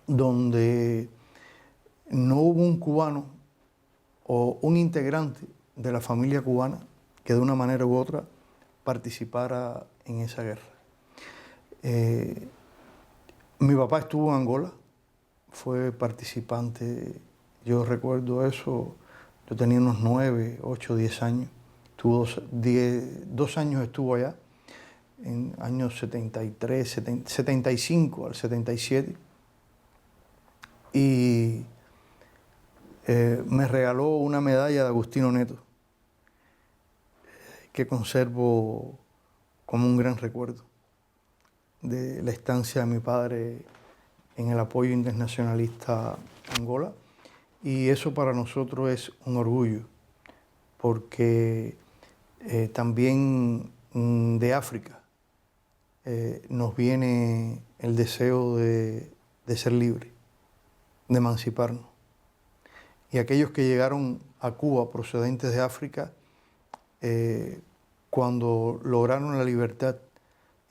donde no hubo un cubano o un integrante de la familia cubana que de una manera u otra participara en esa guerra. Mi papá estuvo en Angola, fue participante, yo recuerdo eso, yo tenía unos 9, 8, 10 años, dos años estuvo allá, en años 73, 75 al 77, y me regaló una medalla de Agustino Neto, que conservo como un gran recuerdo de la estancia de mi padre en el apoyo internacionalista a Angola, y eso para nosotros es un orgullo, porque también de África nos viene el deseo de ser libres, de emanciparnos. Y aquellos que llegaron a Cuba procedentes de África, cuando lograron la libertad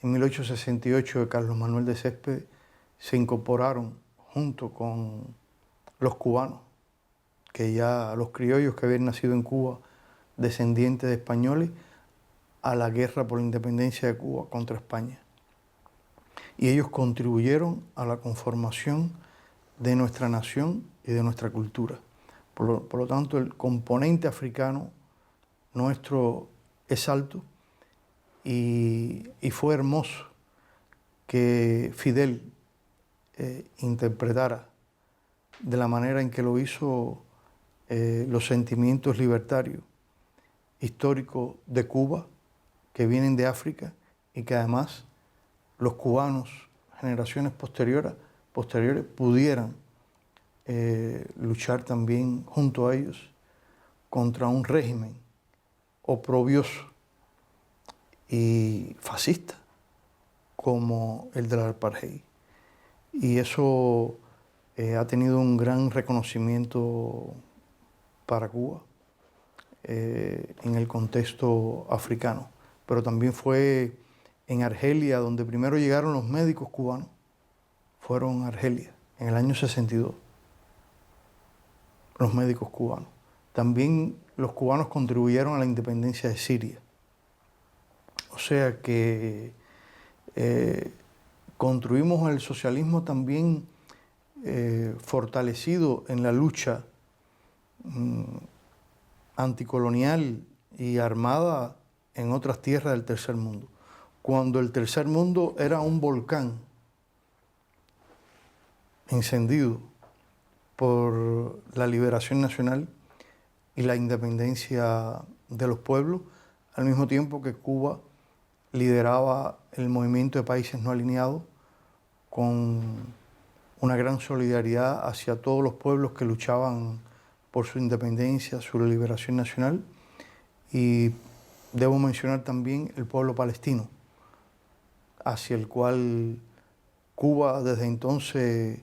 en 1868 de Carlos Manuel de Céspedes, se incorporaron junto con los cubanos, los criollos que habían nacido en Cuba, descendientes de españoles, a la guerra por la independencia de Cuba contra España. Y ellos contribuyeron a la conformación de nuestra nación y de nuestra cultura. Por lo tanto, el componente africano nuestro es alto y fue hermoso que Fidel interpretara de la manera en que lo hizo los sentimientos libertarios históricos de Cuba, que vienen de África y que además los cubanos, generaciones posteriores pudieran luchar también junto a ellos contra un régimen oprobioso y fascista como el del apartheid. Y eso ha tenido un gran reconocimiento para Cuba en el contexto africano. Pero también fue en Argelia donde primero llegaron los médicos cubanos. Fueron a Argelia en el año 62, los médicos cubanos. También los cubanos contribuyeron a la independencia de Siria. O sea que construimos el socialismo también fortalecido en la lucha anticolonial y armada en otras tierras del tercer mundo. Cuando el tercer mundo era un volcán encendido por la liberación nacional y la independencia de los pueblos, al mismo tiempo que Cuba lideraba el movimiento de países no alineados con una gran solidaridad hacia todos los pueblos que luchaban por su independencia, su liberación nacional. Y debo mencionar también el pueblo palestino, hacia el cual Cuba desde entonces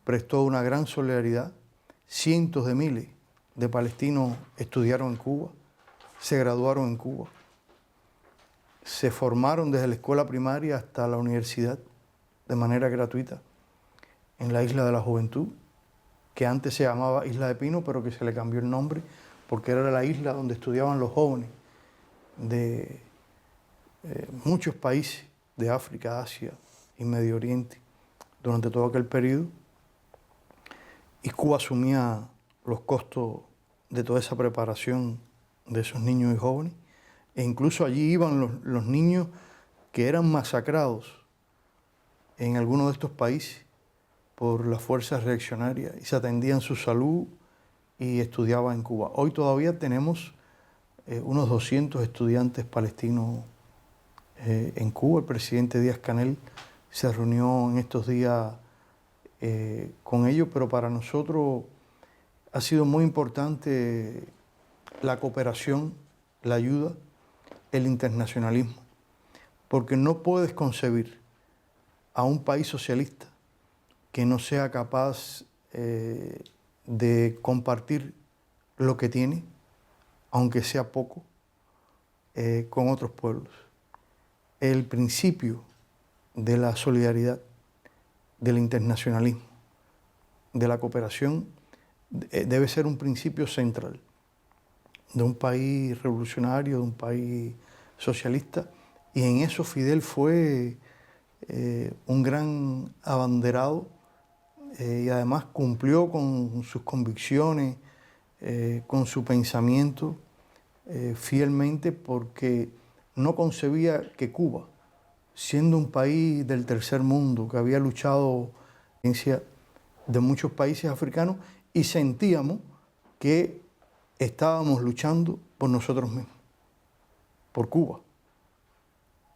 prestó una gran solidaridad. Cientos de miles de palestinos estudiaron en Cuba, se graduaron en Cuba, se formaron desde la escuela primaria hasta la universidad de manera gratuita en la Isla de la Juventud, que antes se llamaba Isla de Pino, pero que se le cambió el nombre porque era la isla donde estudiaban los jóvenes de muchos países de África, Asia y Medio Oriente durante todo aquel periodo. Y Cuba asumía los costos de toda esa preparación de esos niños y jóvenes. E incluso allí iban los niños que eran masacrados en algunos de estos países por las fuerzas reaccionarias y se atendían su salud y estudiaban en Cuba. Hoy todavía tenemos unos 200 estudiantes palestinos en Cuba. El presidente Díaz-Canel se reunió en estos días con ellos, pero para nosotros ha sido muy importante la cooperación, la ayuda, el internacionalismo, porque no puedes concebir a un país socialista que no sea capaz de compartir lo que tiene, aunque sea poco, con otros pueblos. El principio de la solidaridad, del internacionalismo, de la cooperación, debe ser un principio central de un país revolucionario, de un país socialista, y en eso Fidel fue un gran abanderado y además cumplió con sus convicciones, con su pensamiento fielmente, porque no concebía que Cuba, siendo un país del tercer mundo que había luchado de muchos países africanos, y sentíamos que estábamos luchando por nosotros mismos, por Cuba,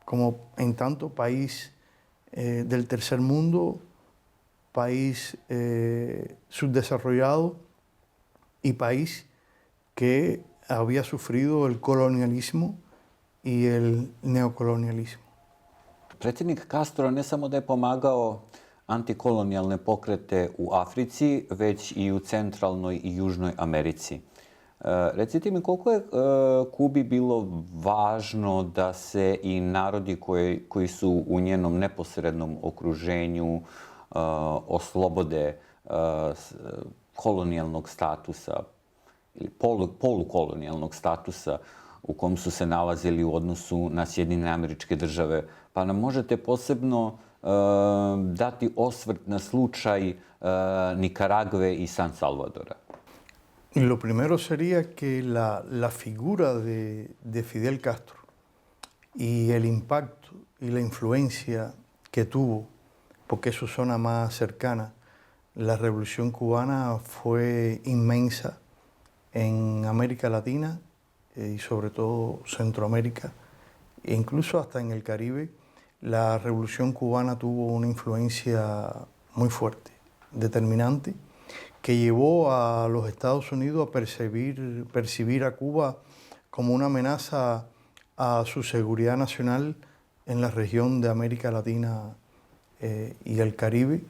como en tanto país del tercer mundo, país subdesarrollado y país que había sufrido el colonialismo i el neokolonijalizmu. Predsjednik Castro ne samo da je pomagao antikolonijalne pokrete u Africi, već i u centralnoj i južnoj Americi. Recite mi, koliko je Kubi bilo važno da se i narodi koji su u njenom neposrednom okruženju oslobode kolonijalnog statusa ili polukolonijalnog statusa u kom su se nalazili u odnosu na Sjedinjene Američke Države. Pa nam možete posebno dati osvrt na slučaj Nikaragve i San Salvadora? Y lo primero sería que la figura de Fidel Castro y el impacto y la influencia que tuvo, porque es su zona más cercana, la revolución cubana fue inmensa en América Latina y sobre todo Centroamérica, e incluso hasta en el Caribe. La revolución cubana tuvo una influencia muy fuerte, determinante, que llevó a los Estados Unidos a percibir a Cuba como una amenaza a su seguridad nacional en la región de América Latina y el Caribe.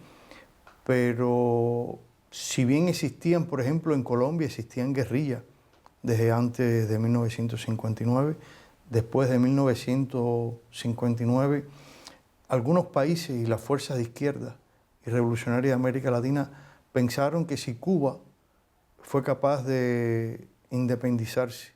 Pero si bien existían, por ejemplo, en Colombia existían guerrillas desde antes de 1959, después de 1959, algunos países y las fuerzas de izquierda y revolucionarias de América Latina pensaron que si Cuba fue capaz de independizarse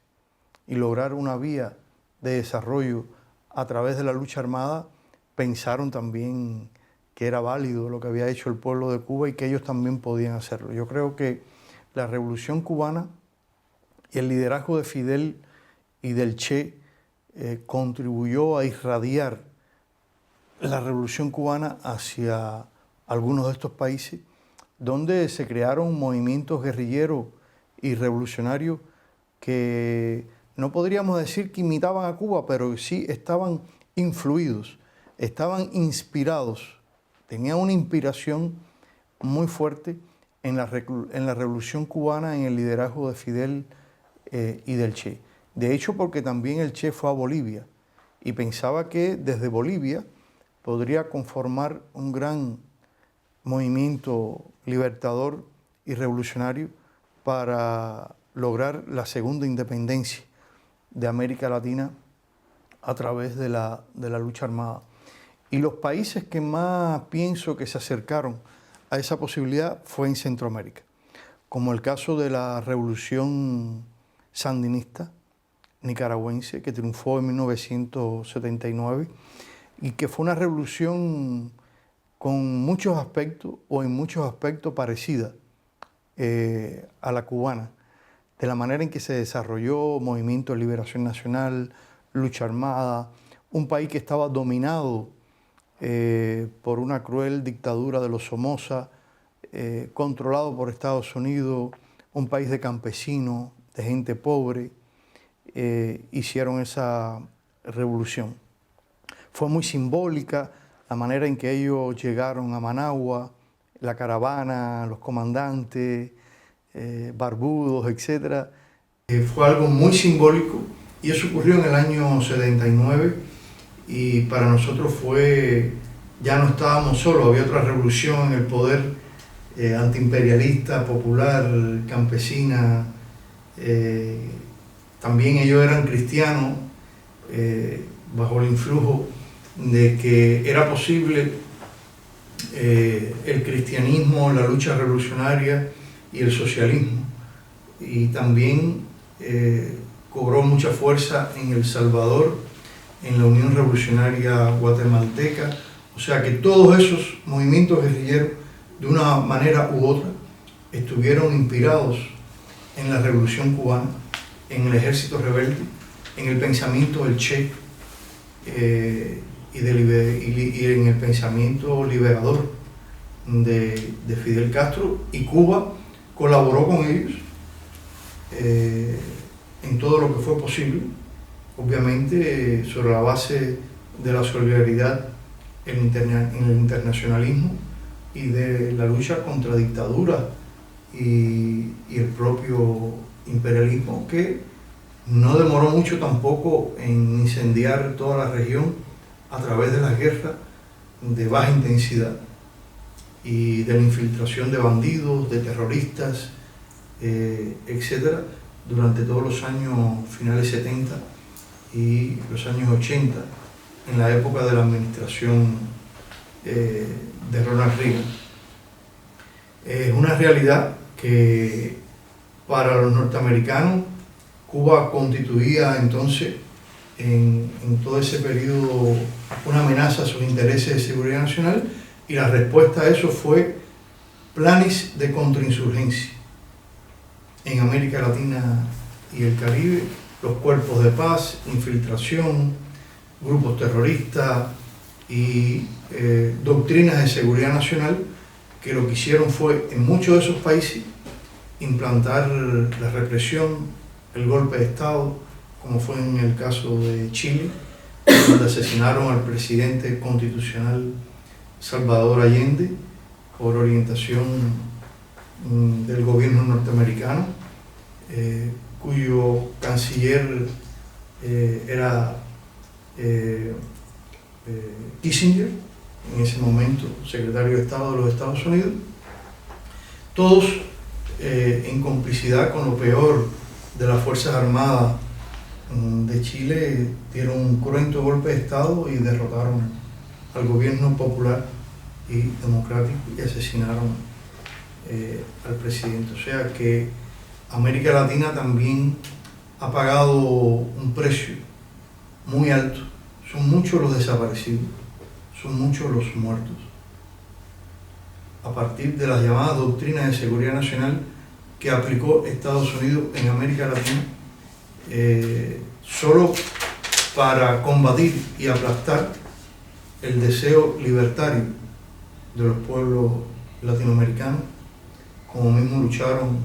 y lograr una vía de desarrollo a través de la lucha armada, pensaron también que era válido lo que había hecho el pueblo de Cuba y que ellos también podían hacerlo. Yo creo que la revolución cubana y el liderazgo de Fidel y del Che contribuyó a irradiar la revolución cubana hacia algunos de estos países, donde se crearon movimientos guerrilleros y revolucionarios que no podríamos decir que imitaban a Cuba, pero sí estaban influidos, estaban inspirados, tenían una inspiración muy fuerte en la revolución cubana, en el liderazgo de Fidel y del Che. De hecho, porque también el Che fue a Bolivia y pensaba que desde Bolivia podría conformar un gran movimiento libertador y revolucionario para lograr la segunda independencia de América Latina a través de la lucha armada. Y los países que más pienso que se acercaron a esa posibilidad fue en Centroamérica, como el caso de la revolución sandinista nicaragüense que triunfó en 1979 y que fue una revolución con muchos aspectos o en muchos aspectos parecida a la cubana, de la manera en que se desarrolló movimiento de liberación nacional, lucha armada, un país que estaba dominado por una cruel dictadura de los Somoza, controlado por Estados Unidos, un país de campesinos, de gente pobre, hicieron esa revolución. Fue muy simbólica la manera en que ellos llegaron a Managua, la caravana, los comandantes, barbudos, etc. Fue algo muy simbólico y eso ocurrió en el año 79 y para nosotros ya no estábamos solos, había otra revolución en el poder antiimperialista, popular, campesina. También ellos eran cristianos, bajo el influjo de que era posible el cristianismo, la lucha revolucionaria y el socialismo. Y también cobró mucha fuerza en El Salvador, en la Unión Revolucionaria Guatemalteca. O sea que todos esos movimientos guerrilleros, de una manera u otra, estuvieron inspirados en la Revolución Cubana, en el ejército rebelde, en el pensamiento del Che y en el pensamiento liberador de Fidel Castro, y Cuba colaboró con ellos en todo lo que fue posible, obviamente sobre la base de la solidaridad en el internacionalismo y de la lucha contra dictadura y el propio imperialismo, que no demoró mucho tampoco en incendiar toda la región a través de las guerras de baja intensidad y de la infiltración de bandidos, de terroristas, etc., durante todos los años finales 70 y los años 80, en la época de la administración de Ronald Reagan. Es una realidad que para los norteamericanos Cuba constituía entonces en todo ese periodo una amenaza a sus intereses de seguridad nacional, y la respuesta a eso fue planes de contrainsurgencia en América Latina y el Caribe, los cuerpos de paz, infiltración, grupos terroristas y doctrinas de seguridad nacional, que lo que hicieron fue en muchos de esos países implantar la represión, el golpe de Estado, como fue en el caso de Chile, donde asesinaron al presidente constitucional Salvador Allende por orientación del gobierno norteamericano, cuyo canciller era Kissinger, en ese momento secretario de Estado de los Estados Unidos, todos en complicidad con lo peor de las Fuerzas Armadas de Chile, dieron un cruento golpe de Estado y derrotaron al gobierno popular y democrático y asesinaron al presidente. O sea que América Latina también ha pagado un precio muy alto. Son muchos los desaparecidos, son muchos los muertos, a partir de las llamadas doctrinas de seguridad nacional que aplicó Estados Unidos en América Latina, solo para combatir y aplastar el deseo libertario de los pueblos latinoamericanos, como mismo lucharon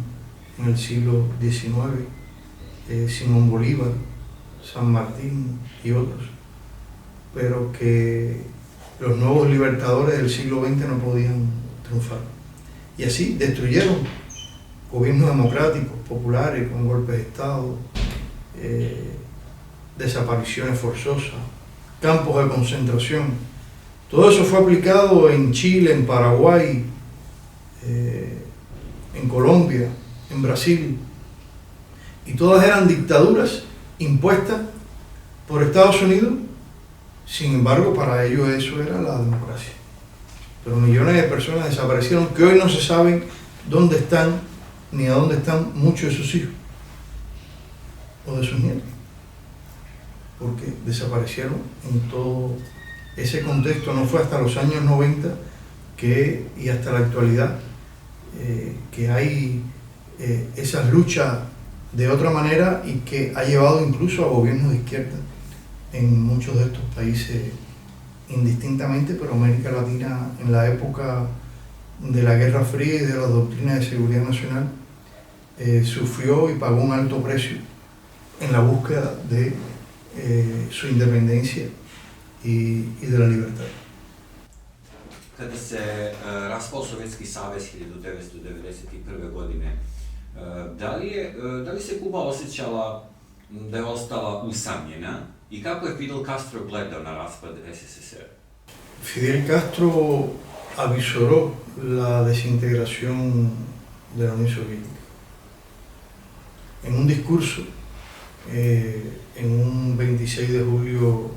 en el siglo XIX Simón Bolívar, San Martín y otros, pero que los nuevos libertadores del siglo XX no podían triunfar. Y así destruyeron gobiernos democráticos, populares, con golpes de Estado, desapariciones forzosas, campos de concentración. Todo eso fue aplicado en Chile, en Paraguay, en Colombia, en Brasil, y todas eran dictaduras impuestas por Estados Unidos. Sin embargo, para ellos eso era la democracia. Pero millones de personas desaparecieron, que hoy no se saben dónde están ni a dónde están muchos de sus hijos o de sus nietos, porque desaparecieron en todo ese contexto. No fue hasta los años 90 y hasta la actualidad que hay esas luchas de otra manera, y que ha llevado incluso a gobiernos de izquierda en muchos de estos países indistintamente, pero América Latina en la época de la Guerra Fría y de las doctrinas de seguridad nacional sufrió y pagó un alto precio en la búsqueda de su independencia y de la libertad. Kada se raspao Sovjetski savez 1991. godine, da li se Kuba osjećala da je ostala usamljena i kako je Fidel Castro gledao na raspad SSSR? Fidel Castro avisoró la desintegración de la Unión Soviética. En un discurso, en un 26 de julio,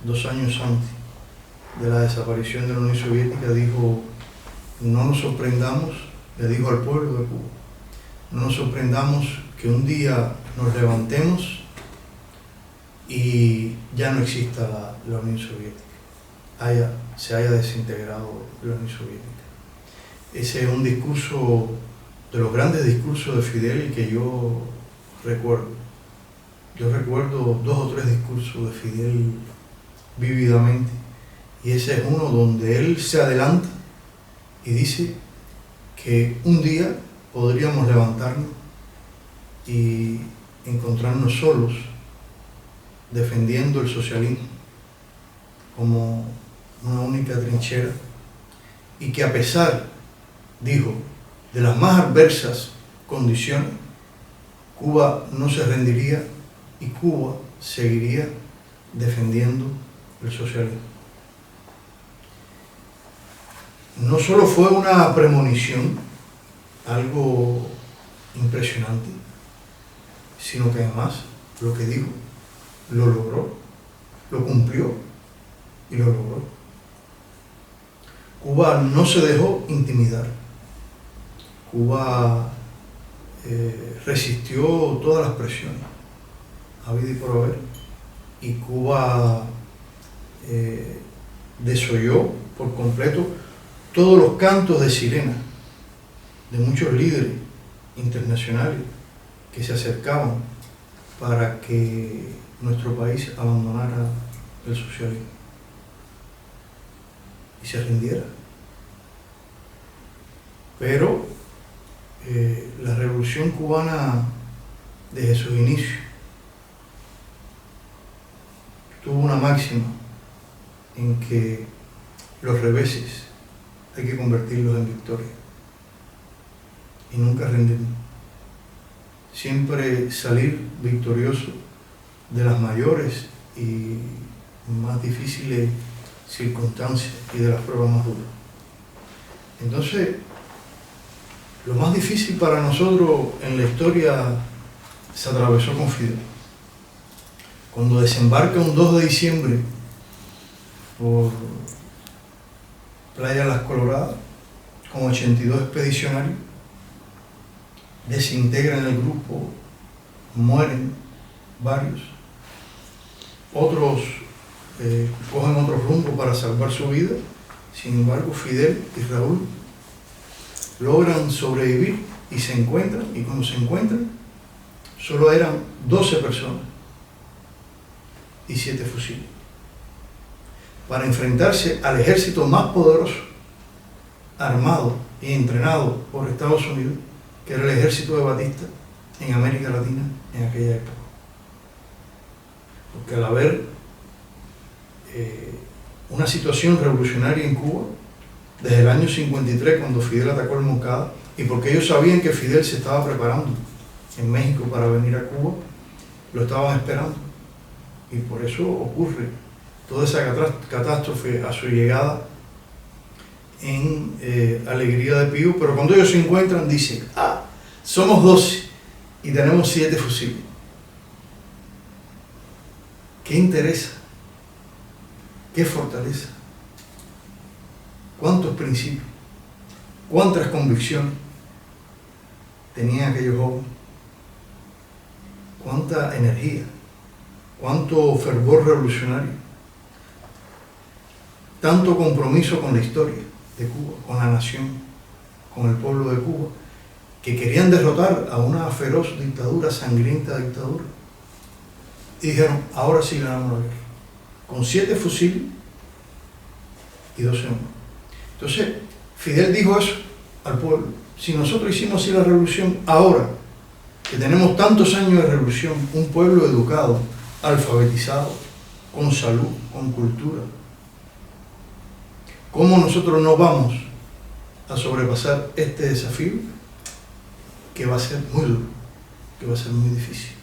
dos años antes de la desaparición de la Unión Soviética, dijo: no nos sorprendamos, le dijo al pueblo de Cuba, no nos sorprendamos que un día nos levantemos y ya no exista la Unión Soviética, se haya desintegrado la Unión Soviética. Ese es un discurso de los grandes discursos de Fidel que yo recuerdo. Yo recuerdo 2 o 3 discursos de Fidel vívidamente, y ese es uno donde él se adelanta y dice que un día podríamos levantarnos y encontrarnos solos defendiendo el socialismo como una única trinchera, y que a pesar, dijo, de las más adversas condiciones, Cuba no se rendiría y Cuba seguiría defendiendo el socialismo. No solo fue una premonición, algo impresionante, sino que además lo que dijo lo logró, lo cumplió y lo logró. Cuba no se dejó intimidar. Cuba resistió todas las presiones, habido y por haber, y Cuba desoyó por completo todos los cantos de sirena de muchos líderes internacionales que se acercaban para que nuestro país abandonara el socialismo y se rindiera. Pero la revolución cubana desde sus inicios tuvo una máxima en que los reveses hay que convertirlos en victoria y nunca rendirnos. Siempre salir victorioso de las mayores y más difíciles circunstancias y de las pruebas más duras. Entonces, lo más difícil para nosotros en la historia se atravesó con Fidel. Cuando desembarca un 2 de diciembre por Playa Las Coloradas con 82 expedicionarios, desintegran el grupo, mueren varios, otros cogen otro rumbo para salvar su vida. Sin embargo, Fidel y Raúl logran sobrevivir y se encuentran, y cuando se encuentran solo eran 12 personas y 7 fusiles para enfrentarse al ejército más poderoso, armado y entrenado por Estados Unidos, que era el ejército de Batista en América Latina en aquella época. Porque al haber una situación revolucionaria en Cuba, desde el año 53, cuando Fidel atacó el Moncada, y porque ellos sabían que Fidel se estaba preparando en México para venir a Cuba, lo estaban esperando. Y por eso ocurre toda esa catástrofe a su llegada en Alegría de Pío, pero cuando ellos se encuentran dicen, somos 12 y tenemos 7 fusiles. ¿Qué interesa? ¿Qué fortaleza? ¿Cuántos principios? ¿Cuántas convicciones tenían aquellos jóvenes? ¿Cuánta energía? ¿Cuánto fervor revolucionario? Tanto compromiso con la historia de Cuba, con la nación, con el pueblo de Cuba, que querían derrotar a una feroz dictadura, sangrienta dictadura. Y dijeron, ahora sí ganamos la guerra. Con 7 fusiles y 12 hombres. Entonces, Fidel dijo eso al pueblo. Si nosotros hicimos así la revolución, ahora que tenemos tantos años de revolución, un pueblo educado, alfabetizado, con salud, con cultura, ¿cómo nosotros no vamos a sobrepasar este desafío que va a ser muy duro, que va a ser muy difícil?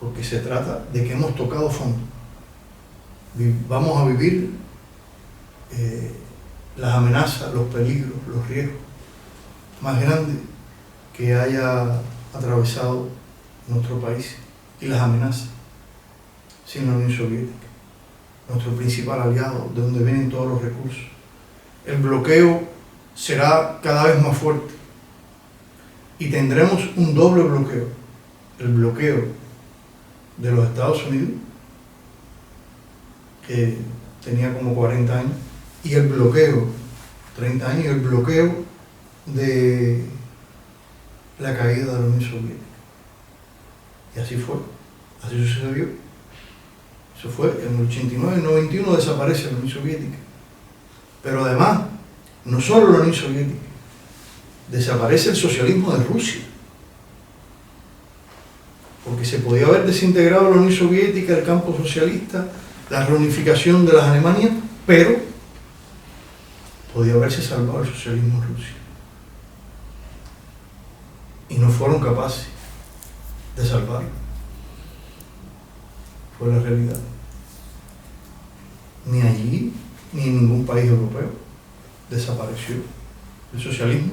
Porque se trata de que hemos tocado fondo. Vamos a vivir las amenazas, los peligros, los riesgos más grandes que haya atravesado nuestro país, y las amenazas sin la Unión Soviética, nuestro principal aliado, de donde vienen todos los recursos. El bloqueo será cada vez más fuerte y tendremos un doble bloqueo: el bloqueo de los Estados Unidos, que tenía como 40 años, y el bloqueo, 30 años, y el bloqueo de la caída de la Unión Soviética. Y así fue, así sucedió. Eso fue en el 89, en el 91 desaparece la Unión Soviética. Pero además, no solo la Unión Soviética, desaparece el socialismo de Rusia. Porque se podía haber desintegrado la Unión Soviética, el campo socialista, la reunificación de las Alemanias, pero podía haberse salvado el socialismo en Rusia. Y no fueron capaces de salvarlo. Fue la realidad. Ni allí, ni en ningún país europeo desapareció el socialismo,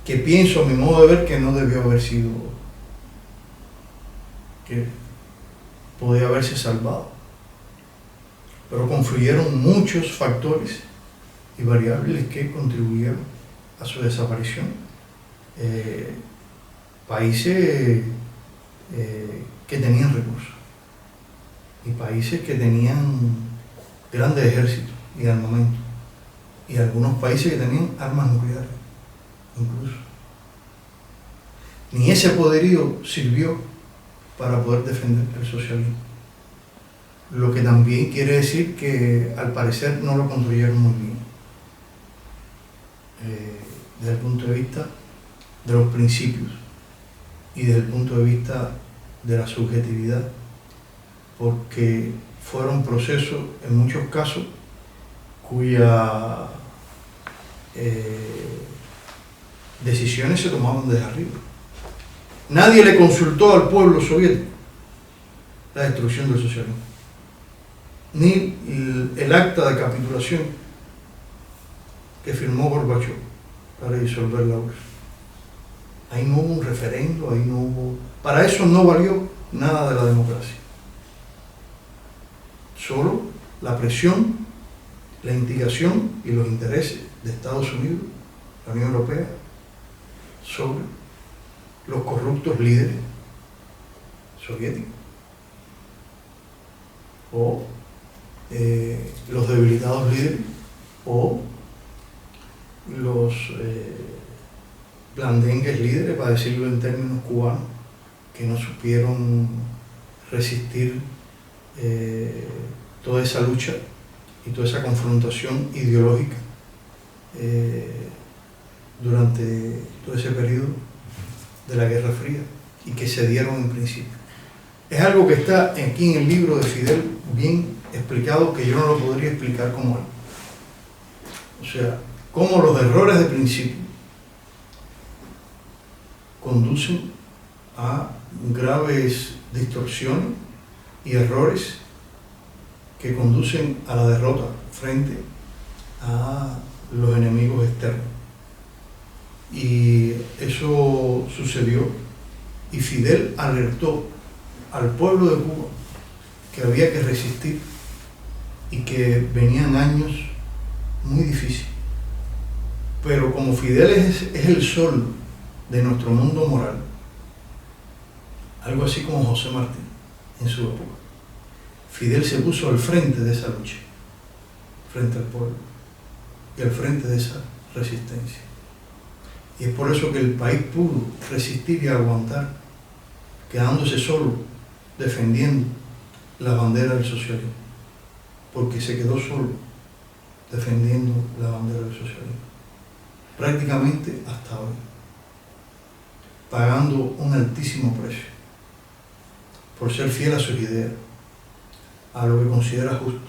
que pienso, a mi modo de ver, que no debió haber sido, que podía haberse salvado. Pero confluyeron muchos factores y variables que contribuyeron a su desaparición. Países que tenían recursos y países que tenían grandes ejércitos y armamentos, y algunos países que tenían armas nucleares, incluso. Ni ese poderío sirvió para poder defender el socialismo. Lo que también quiere decir que al parecer no lo construyeron muy bien. Desde el punto de vista de los principios y desde el punto de vista de la subjetividad, porque fueron procesos en muchos casos cuyas decisiones se tomaban desde arriba. Nadie le consultó al pueblo soviético la destrucción del socialismo, ni el acta de capitulación que firmó Gorbachov para disolver la URSS. Ahí no hubo un referendo, ahí no hubo... Para eso no valió nada de la democracia. Solo la presión, la instigación y los intereses de Estados Unidos, la Unión Europea, sobre los corruptos líderes soviéticos o los debilitados líderes o los blandengues líderes, para decirlo en términos cubanos, que no supieron resistir toda esa lucha y toda esa confrontación ideológica durante todo ese periodo de la Guerra Fría y que se dieron en principio. Es algo que está aquí en el libro de Fidel bien explicado, que yo no lo podría explicar como él. O sea, cómo los errores de principio conducen a graves distorsiones y errores que conducen a la derrota frente a los enemigos externos. Y eso sucedió, y Fidel alertó al pueblo de Cuba que había que resistir y que venían años muy difíciles. Pero como Fidel es el sol de nuestro mundo moral, algo así como José Martí en su época, Fidel se puso al frente de esa lucha, frente al pueblo y al frente de esa resistencia. Y es por eso que el país pudo resistir y aguantar, quedándose solo, defendiendo la bandera del socialismo, porque se quedó solo defendiendo la bandera del socialismo, prácticamente hasta hoy, pagando un altísimo precio por ser fiel a sus ideas, a lo que considera justo,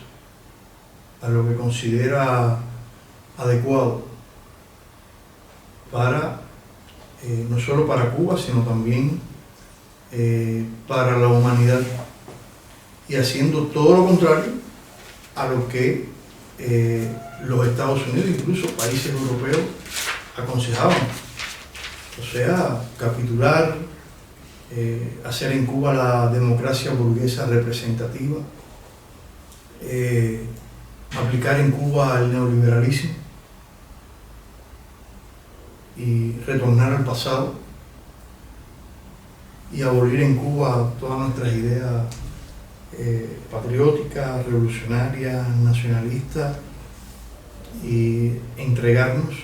a lo que considera adecuado para, no solo para Cuba, sino también para la humanidad, y haciendo todo lo contrario a lo que los Estados Unidos, incluso países europeos, aconsejaban. O sea, capitular, hacer en Cuba la democracia burguesa representativa, aplicar en Cuba el neoliberalismo y retornar al pasado y abolir en Cuba todas nuestras ideas patrióticas, revolucionarias, nacionalistas, y entregarnos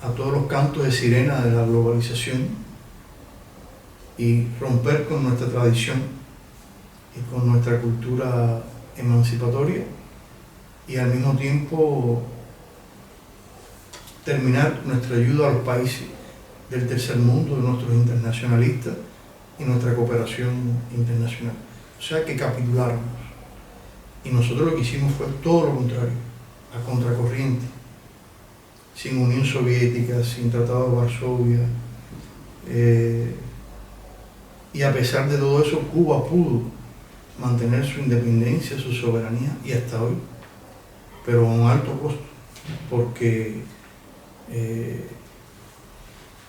a todos los cantos de sirena de la globalización y romper con nuestra tradición y con nuestra cultura emancipatoria, y al mismo tiempo terminar nuestra ayuda a los países del tercer mundo, de nuestros internacionalistas y nuestra cooperación internacional. O sea, que capitularnos. Y nosotros lo que hicimos fue todo lo contrario, a contracorriente, sin Unión Soviética, sin Tratado de Varsovia. Y a pesar de todo eso, Cuba pudo mantener su independencia, su soberanía, y hasta hoy, pero a un alto costo, porque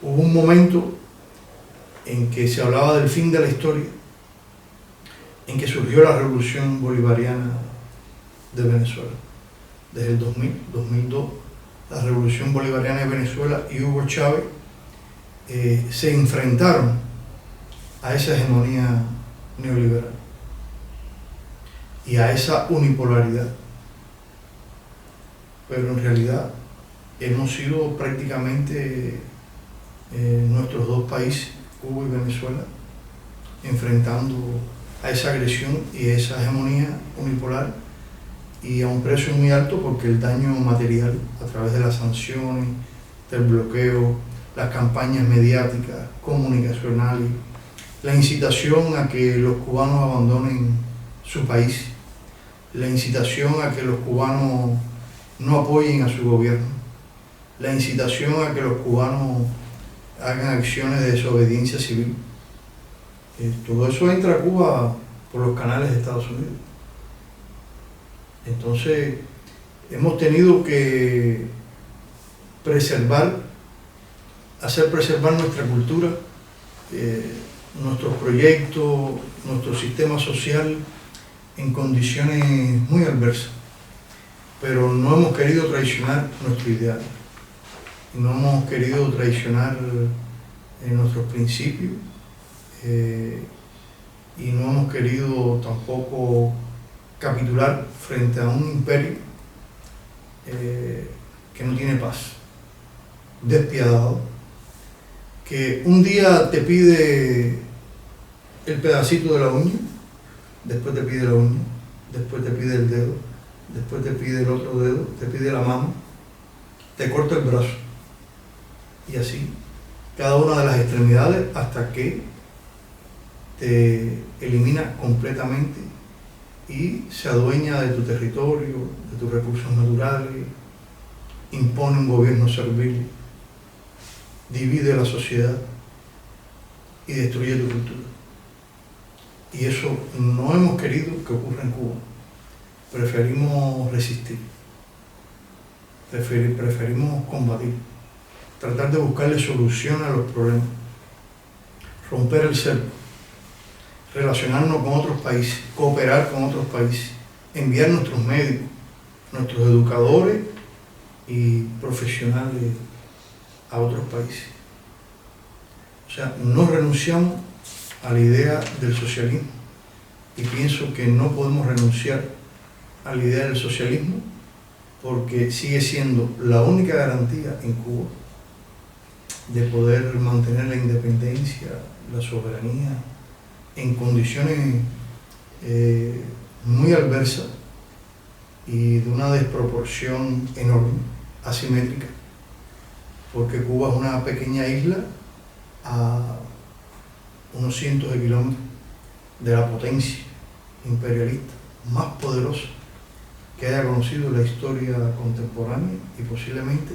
hubo un momento en que se hablaba del fin de la historia, en que surgió la revolución bolivariana de Venezuela, desde el 2000, 2002, la Revolución Bolivariana de Venezuela y Hugo Chávez se enfrentaron a esa hegemonía neoliberal y a esa unipolaridad. Pero en realidad hemos sido prácticamente nuestros dos países, Cuba y Venezuela, enfrentando a esa agresión y a esa hegemonía unipolar, y a un precio muy alto, porque el daño material a través de las sanciones, del bloqueo, las campañas mediáticas, comunicacionales, la incitación a que los cubanos abandonen su país, la incitación a que los cubanos no apoyen a su gobierno, la incitación a que los cubanos hagan acciones de desobediencia civil. Todo eso entra a Cuba por los canales de Estados Unidos. Entonces, hemos tenido que hacer preservar nuestra cultura, nuestros proyectos, nuestro sistema social en condiciones muy adversas. Pero no hemos querido traicionar nuestro ideal, no hemos querido traicionar nuestros principios, y no hemos querido tampoco capitular frente a un imperio que no tiene paz, despiadado, que un día te pide el pedacito de la uña, después te pide la uña, después te pide el dedo, después te pide el otro dedo, te pide la mano, te corta el brazo, y así cada una de las extremidades hasta que te elimina completamente y se adueña de tu territorio, de tus recursos naturales, impone un gobierno servil, divide la sociedad y destruye tu cultura. Y eso no hemos querido que ocurra en Cuba. Preferimos resistir, preferimos combatir, tratar de buscarle solución a los problemas, romper el cerco, relacionarnos con otros países, cooperar con otros países, enviar nuestros médicos, nuestros educadores y profesionales a otros países. O sea, no renunciamos a la idea del socialismo, y pienso que no podemos renunciar a la idea del socialismo porque sigue siendo la única garantía en Cuba de poder mantener la independencia, la soberanía, en condiciones muy adversas y de una desproporción enorme, asimétrica, porque Cuba es una pequeña isla a unos cientos de kilómetros de la potencia imperialista más poderosa que haya conocido la historia contemporánea y posiblemente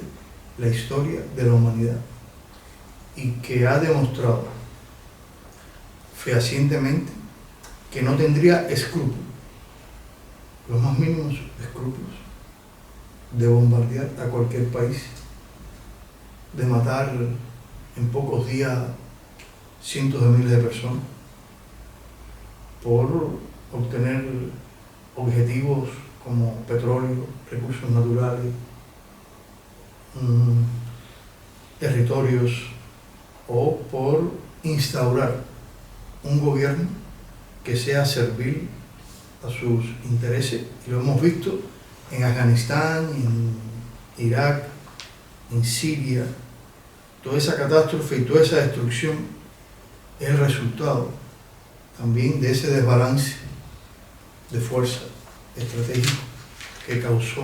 la historia de la humanidad, y que ha demostrado fehacientemente que no tendría escrúpulos, los más mínimos escrúpulos, de bombardear a cualquier país, de matar en pocos días cientos de miles de personas por obtener objetivos como petróleo, recursos naturales, territorios, o por instaurar un gobierno que sea servil a sus intereses. Y lo hemos visto en Afganistán, en Irak, en Siria. Toda esa catástrofe y toda esa destrucción es el resultado también de ese desbalance de fuerza estratégico que causó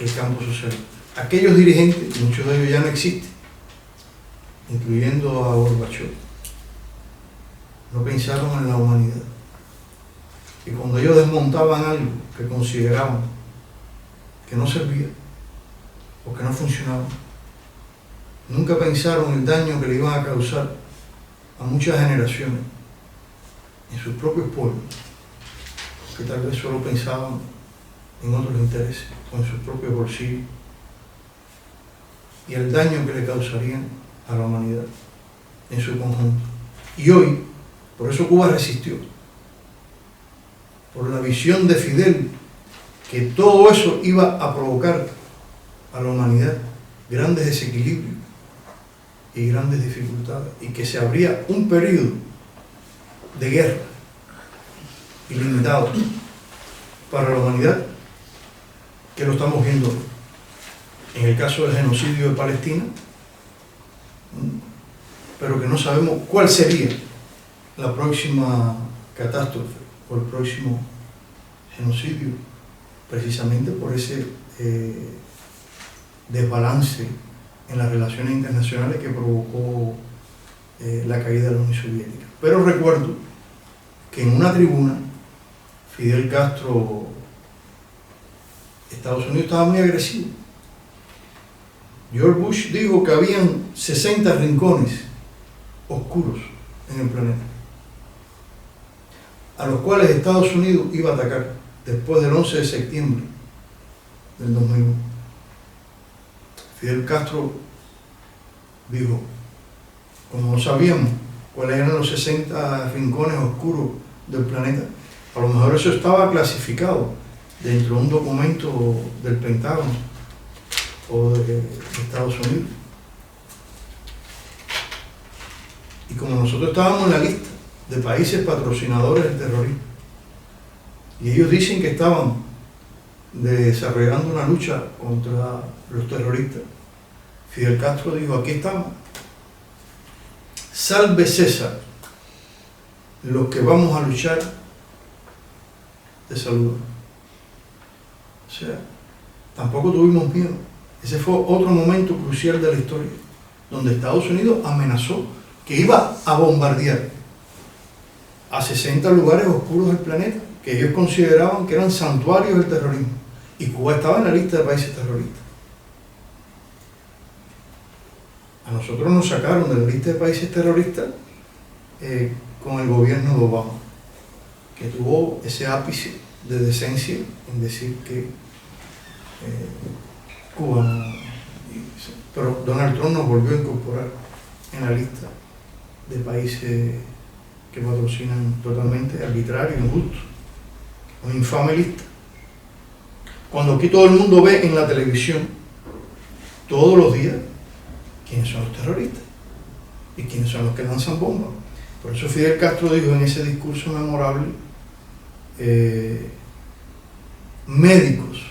el campo socialista. Aquellos dirigentes, muchos de ellos ya no existen, incluyendo a Gorbachev, no pensaron en la humanidad. Y cuando ellos desmontaban algo que consideraban que no servía o que no funcionaba, nunca pensaron el daño que le iban a causar a muchas generaciones en sus propios pueblos, que tal vez solo pensaban en otros intereses o en sus propios bolsillos, y el daño que le causarían a la humanidad en su conjunto. Y hoy, por eso Cuba resistió, por la visión de Fidel, que todo eso iba a provocar a la humanidad grandes desequilibrios y grandes dificultades, y que se abría un periodo de guerra ilimitado para la humanidad, que lo estamos viendo hoy. En el caso del genocidio de Palestina, pero que no sabemos cuál sería la próxima catástrofe o el próximo genocidio, precisamente por ese desbalance en las relaciones internacionales que provocó la caída de la Unión Soviética. Pero recuerdo que en una tribuna Fidel Castro, Estados Unidos estaba muy agresivo. George Bush dijo que habían 60 rincones oscuros en el planeta, a los cuales Estados Unidos iba a atacar después del 11 de septiembre del 2001. Fidel Castro dijo, como no sabíamos cuáles eran los 60 rincones oscuros del planeta, a lo mejor eso estaba clasificado dentro de un documento del Pentágono o de Estados Unidos. Y como nosotros estábamos en la lista de países patrocinadores del terrorismo, y ellos dicen que estaban desarrollando una lucha contra los terroristas, Fidel Castro dijo, aquí estamos, salve César, los que vamos a luchar de salud. O sea, tampoco tuvimos miedo. Ese fue otro momento crucial de la historia, donde Estados Unidos amenazó que iba a bombardear a 60 lugares oscuros del planeta, que ellos consideraban que eran santuarios del terrorismo, y Cuba estaba en la lista de países terroristas. A nosotros nos sacaron de la lista de países terroristas con el gobierno de Obama, que tuvo ese ápice de decencia en decir que Cuba no... Pero Donald Trump nos volvió a incorporar en la lista de países que patrocinan totalmente arbitrario, injusto, una infame lista. Cuando aquí todo el mundo ve en la televisión todos los días quiénes son los terroristas y quiénes son los que lanzan bombas. Por eso Fidel Castro dijo en ese discurso memorable, médicos,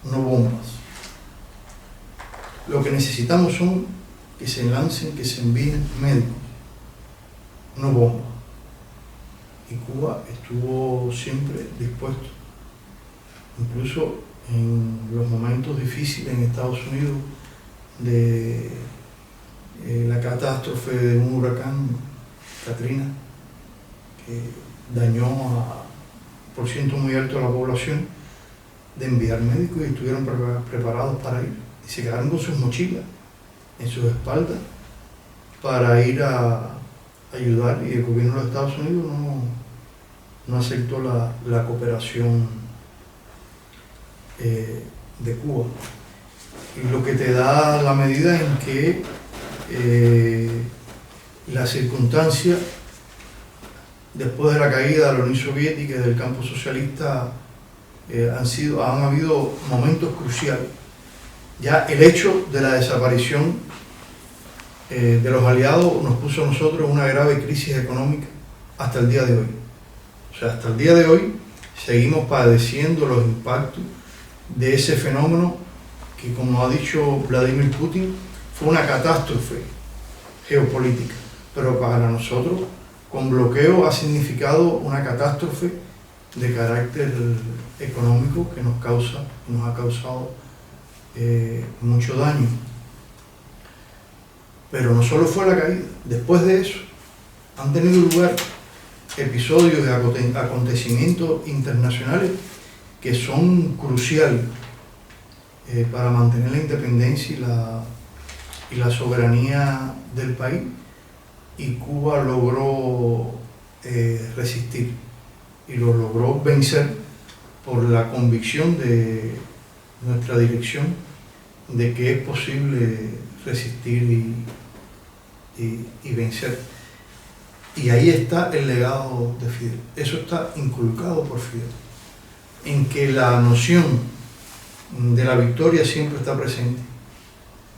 no bombas. Lo que necesitamos son que se lancen, que se envíen médicos, no bombas. Y Cuba estuvo siempre dispuesto, incluso en los momentos difíciles en Estados Unidos de la catástrofe de un huracán Katrina, que dañó por ciento muy alto a la población, de enviar médicos, y estuvieron preparados para ir, y se quedaron con sus mochilas en sus espaldas para ir a ayudar, y el gobierno de los Estados Unidos no aceptó la cooperación de Cuba. Y lo que te da la medida en que las circunstancias después de la caída de la Unión Soviética y del campo socialista han habido momentos cruciales. Ya el hecho de la desaparición de los aliados nos puso a nosotros una grave crisis económica hasta el día de hoy. O sea, hasta el día de hoy seguimos padeciendo los impactos de ese fenómeno que, como ha dicho Vladimir Putin, fue una catástrofe geopolítica, pero para nosotros, con bloqueo, ha significado una catástrofe de carácter económico que nos ha causado mucho daño. Pero no solo fue la caída, después de eso han tenido lugar episodios de acontecimientos internacionales que son cruciales para mantener la independencia y la soberanía del país, y Cuba logró resistir y lo logró vencer por la convicción de nuestra dirección de que es posible resistir y vencer. Y ahí está el legado de Fidel. Eso está inculcado por Fidel, en que la noción de la victoria siempre está presente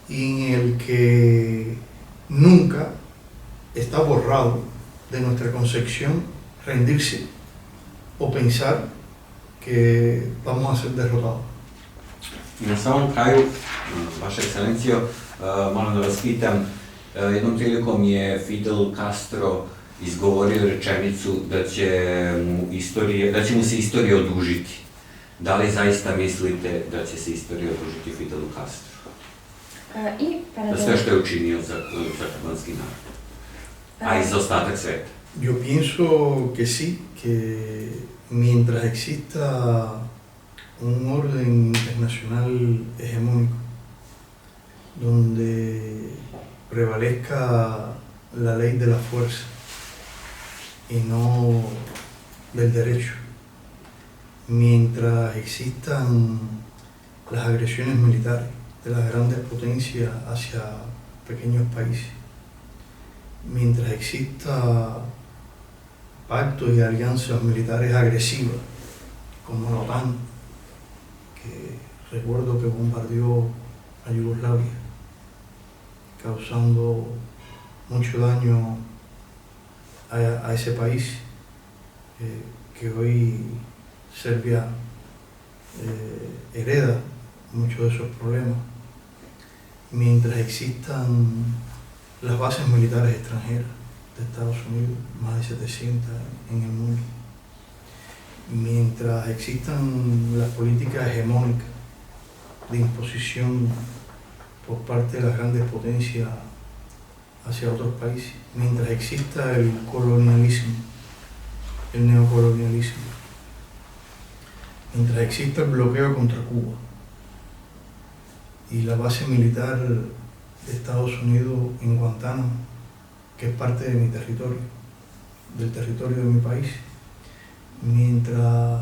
y en el que nunca está borrado de nuestra concepción rendirse o pensar que vamos a ser derrotados. I na samom kraju, Vaša ekscelencijo, moram da vas pitam, jednom prilikom je Fidel Castro izgovorio rečenicu da će mu se istorija odužiti. Da li zaista mislite da će se istorija odužiti Fidelu Castro? Za sve što je učinio za kubanski narod, a i za ostatak sveta. Yo pienso que sí, que mientras exista un orden internacional hegemónico donde prevalezca la ley de la fuerza y no del derecho, mientras existan las agresiones militares de las grandes potencias hacia pequeños países, mientras exista pactos y alianzas militares agresivas como la OTAN, que recuerdo que bombardeó a Yugoslavia, causando mucho daño a ese país, que hoy Serbia hereda muchos de esos problemas, mientras existan las bases militares extranjeras de Estados Unidos, más de 700 en el mundo, mientras existan las políticas hegemónicas de imposición por parte de las grandes potencias hacia otros países, mientras exista el colonialismo, el neocolonialismo, mientras exista el bloqueo contra Cuba y la base militar de Estados Unidos en Guantánamo, que es parte de mi territorio, del territorio de mi país, mientras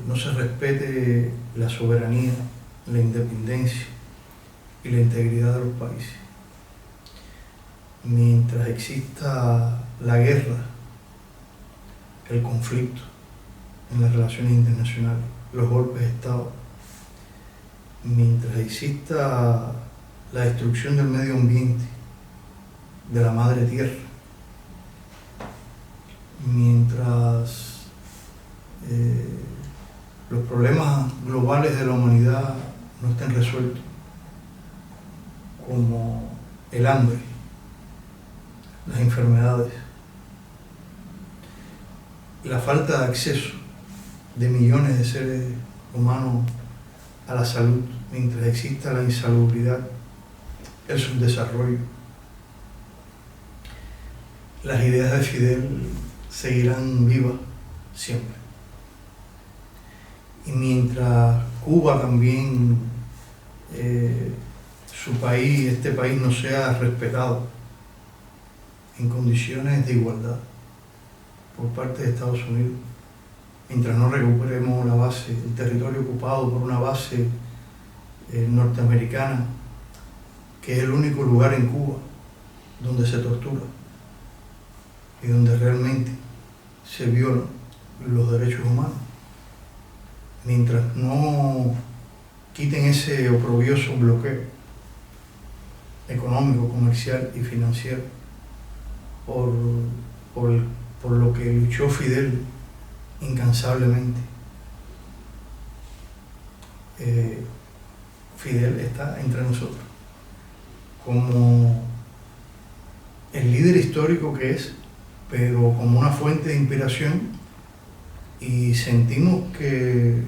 no se respete la soberanía, la independencia y la integridad de los países, mientras exista la guerra, el conflicto en las relaciones internacionales, los golpes de Estado, mientras exista la destrucción del medio ambiente, de la madre tierra, mientras los problemas globales de la humanidad no estén resueltos, como el hambre, las enfermedades, la falta de acceso de millones de seres humanos a la salud, mientras exista la insalubridad, el subdesarrollo, las ideas de Fidel seguirán vivas siempre. Y mientras Cuba también, su país, este país no sea respetado en condiciones de igualdad por parte de Estados Unidos, mientras no recuperemos la base, el territorio ocupado por una base norteamericana, que es el único lugar en Cuba donde se tortura y donde realmente se violan los derechos humanos, mientras no quiten ese oprobioso bloqueo económico, comercial y financiero por lo que luchó Fidel incansablemente. Fidel está entre nosotros como el líder histórico que es, pero como una fuente de inspiración, y sentimos que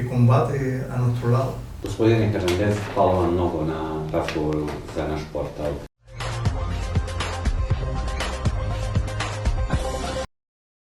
combate a nuestro lado. Gospodine Hernandez, hvala vam mnogo na razgovoru za naš portal.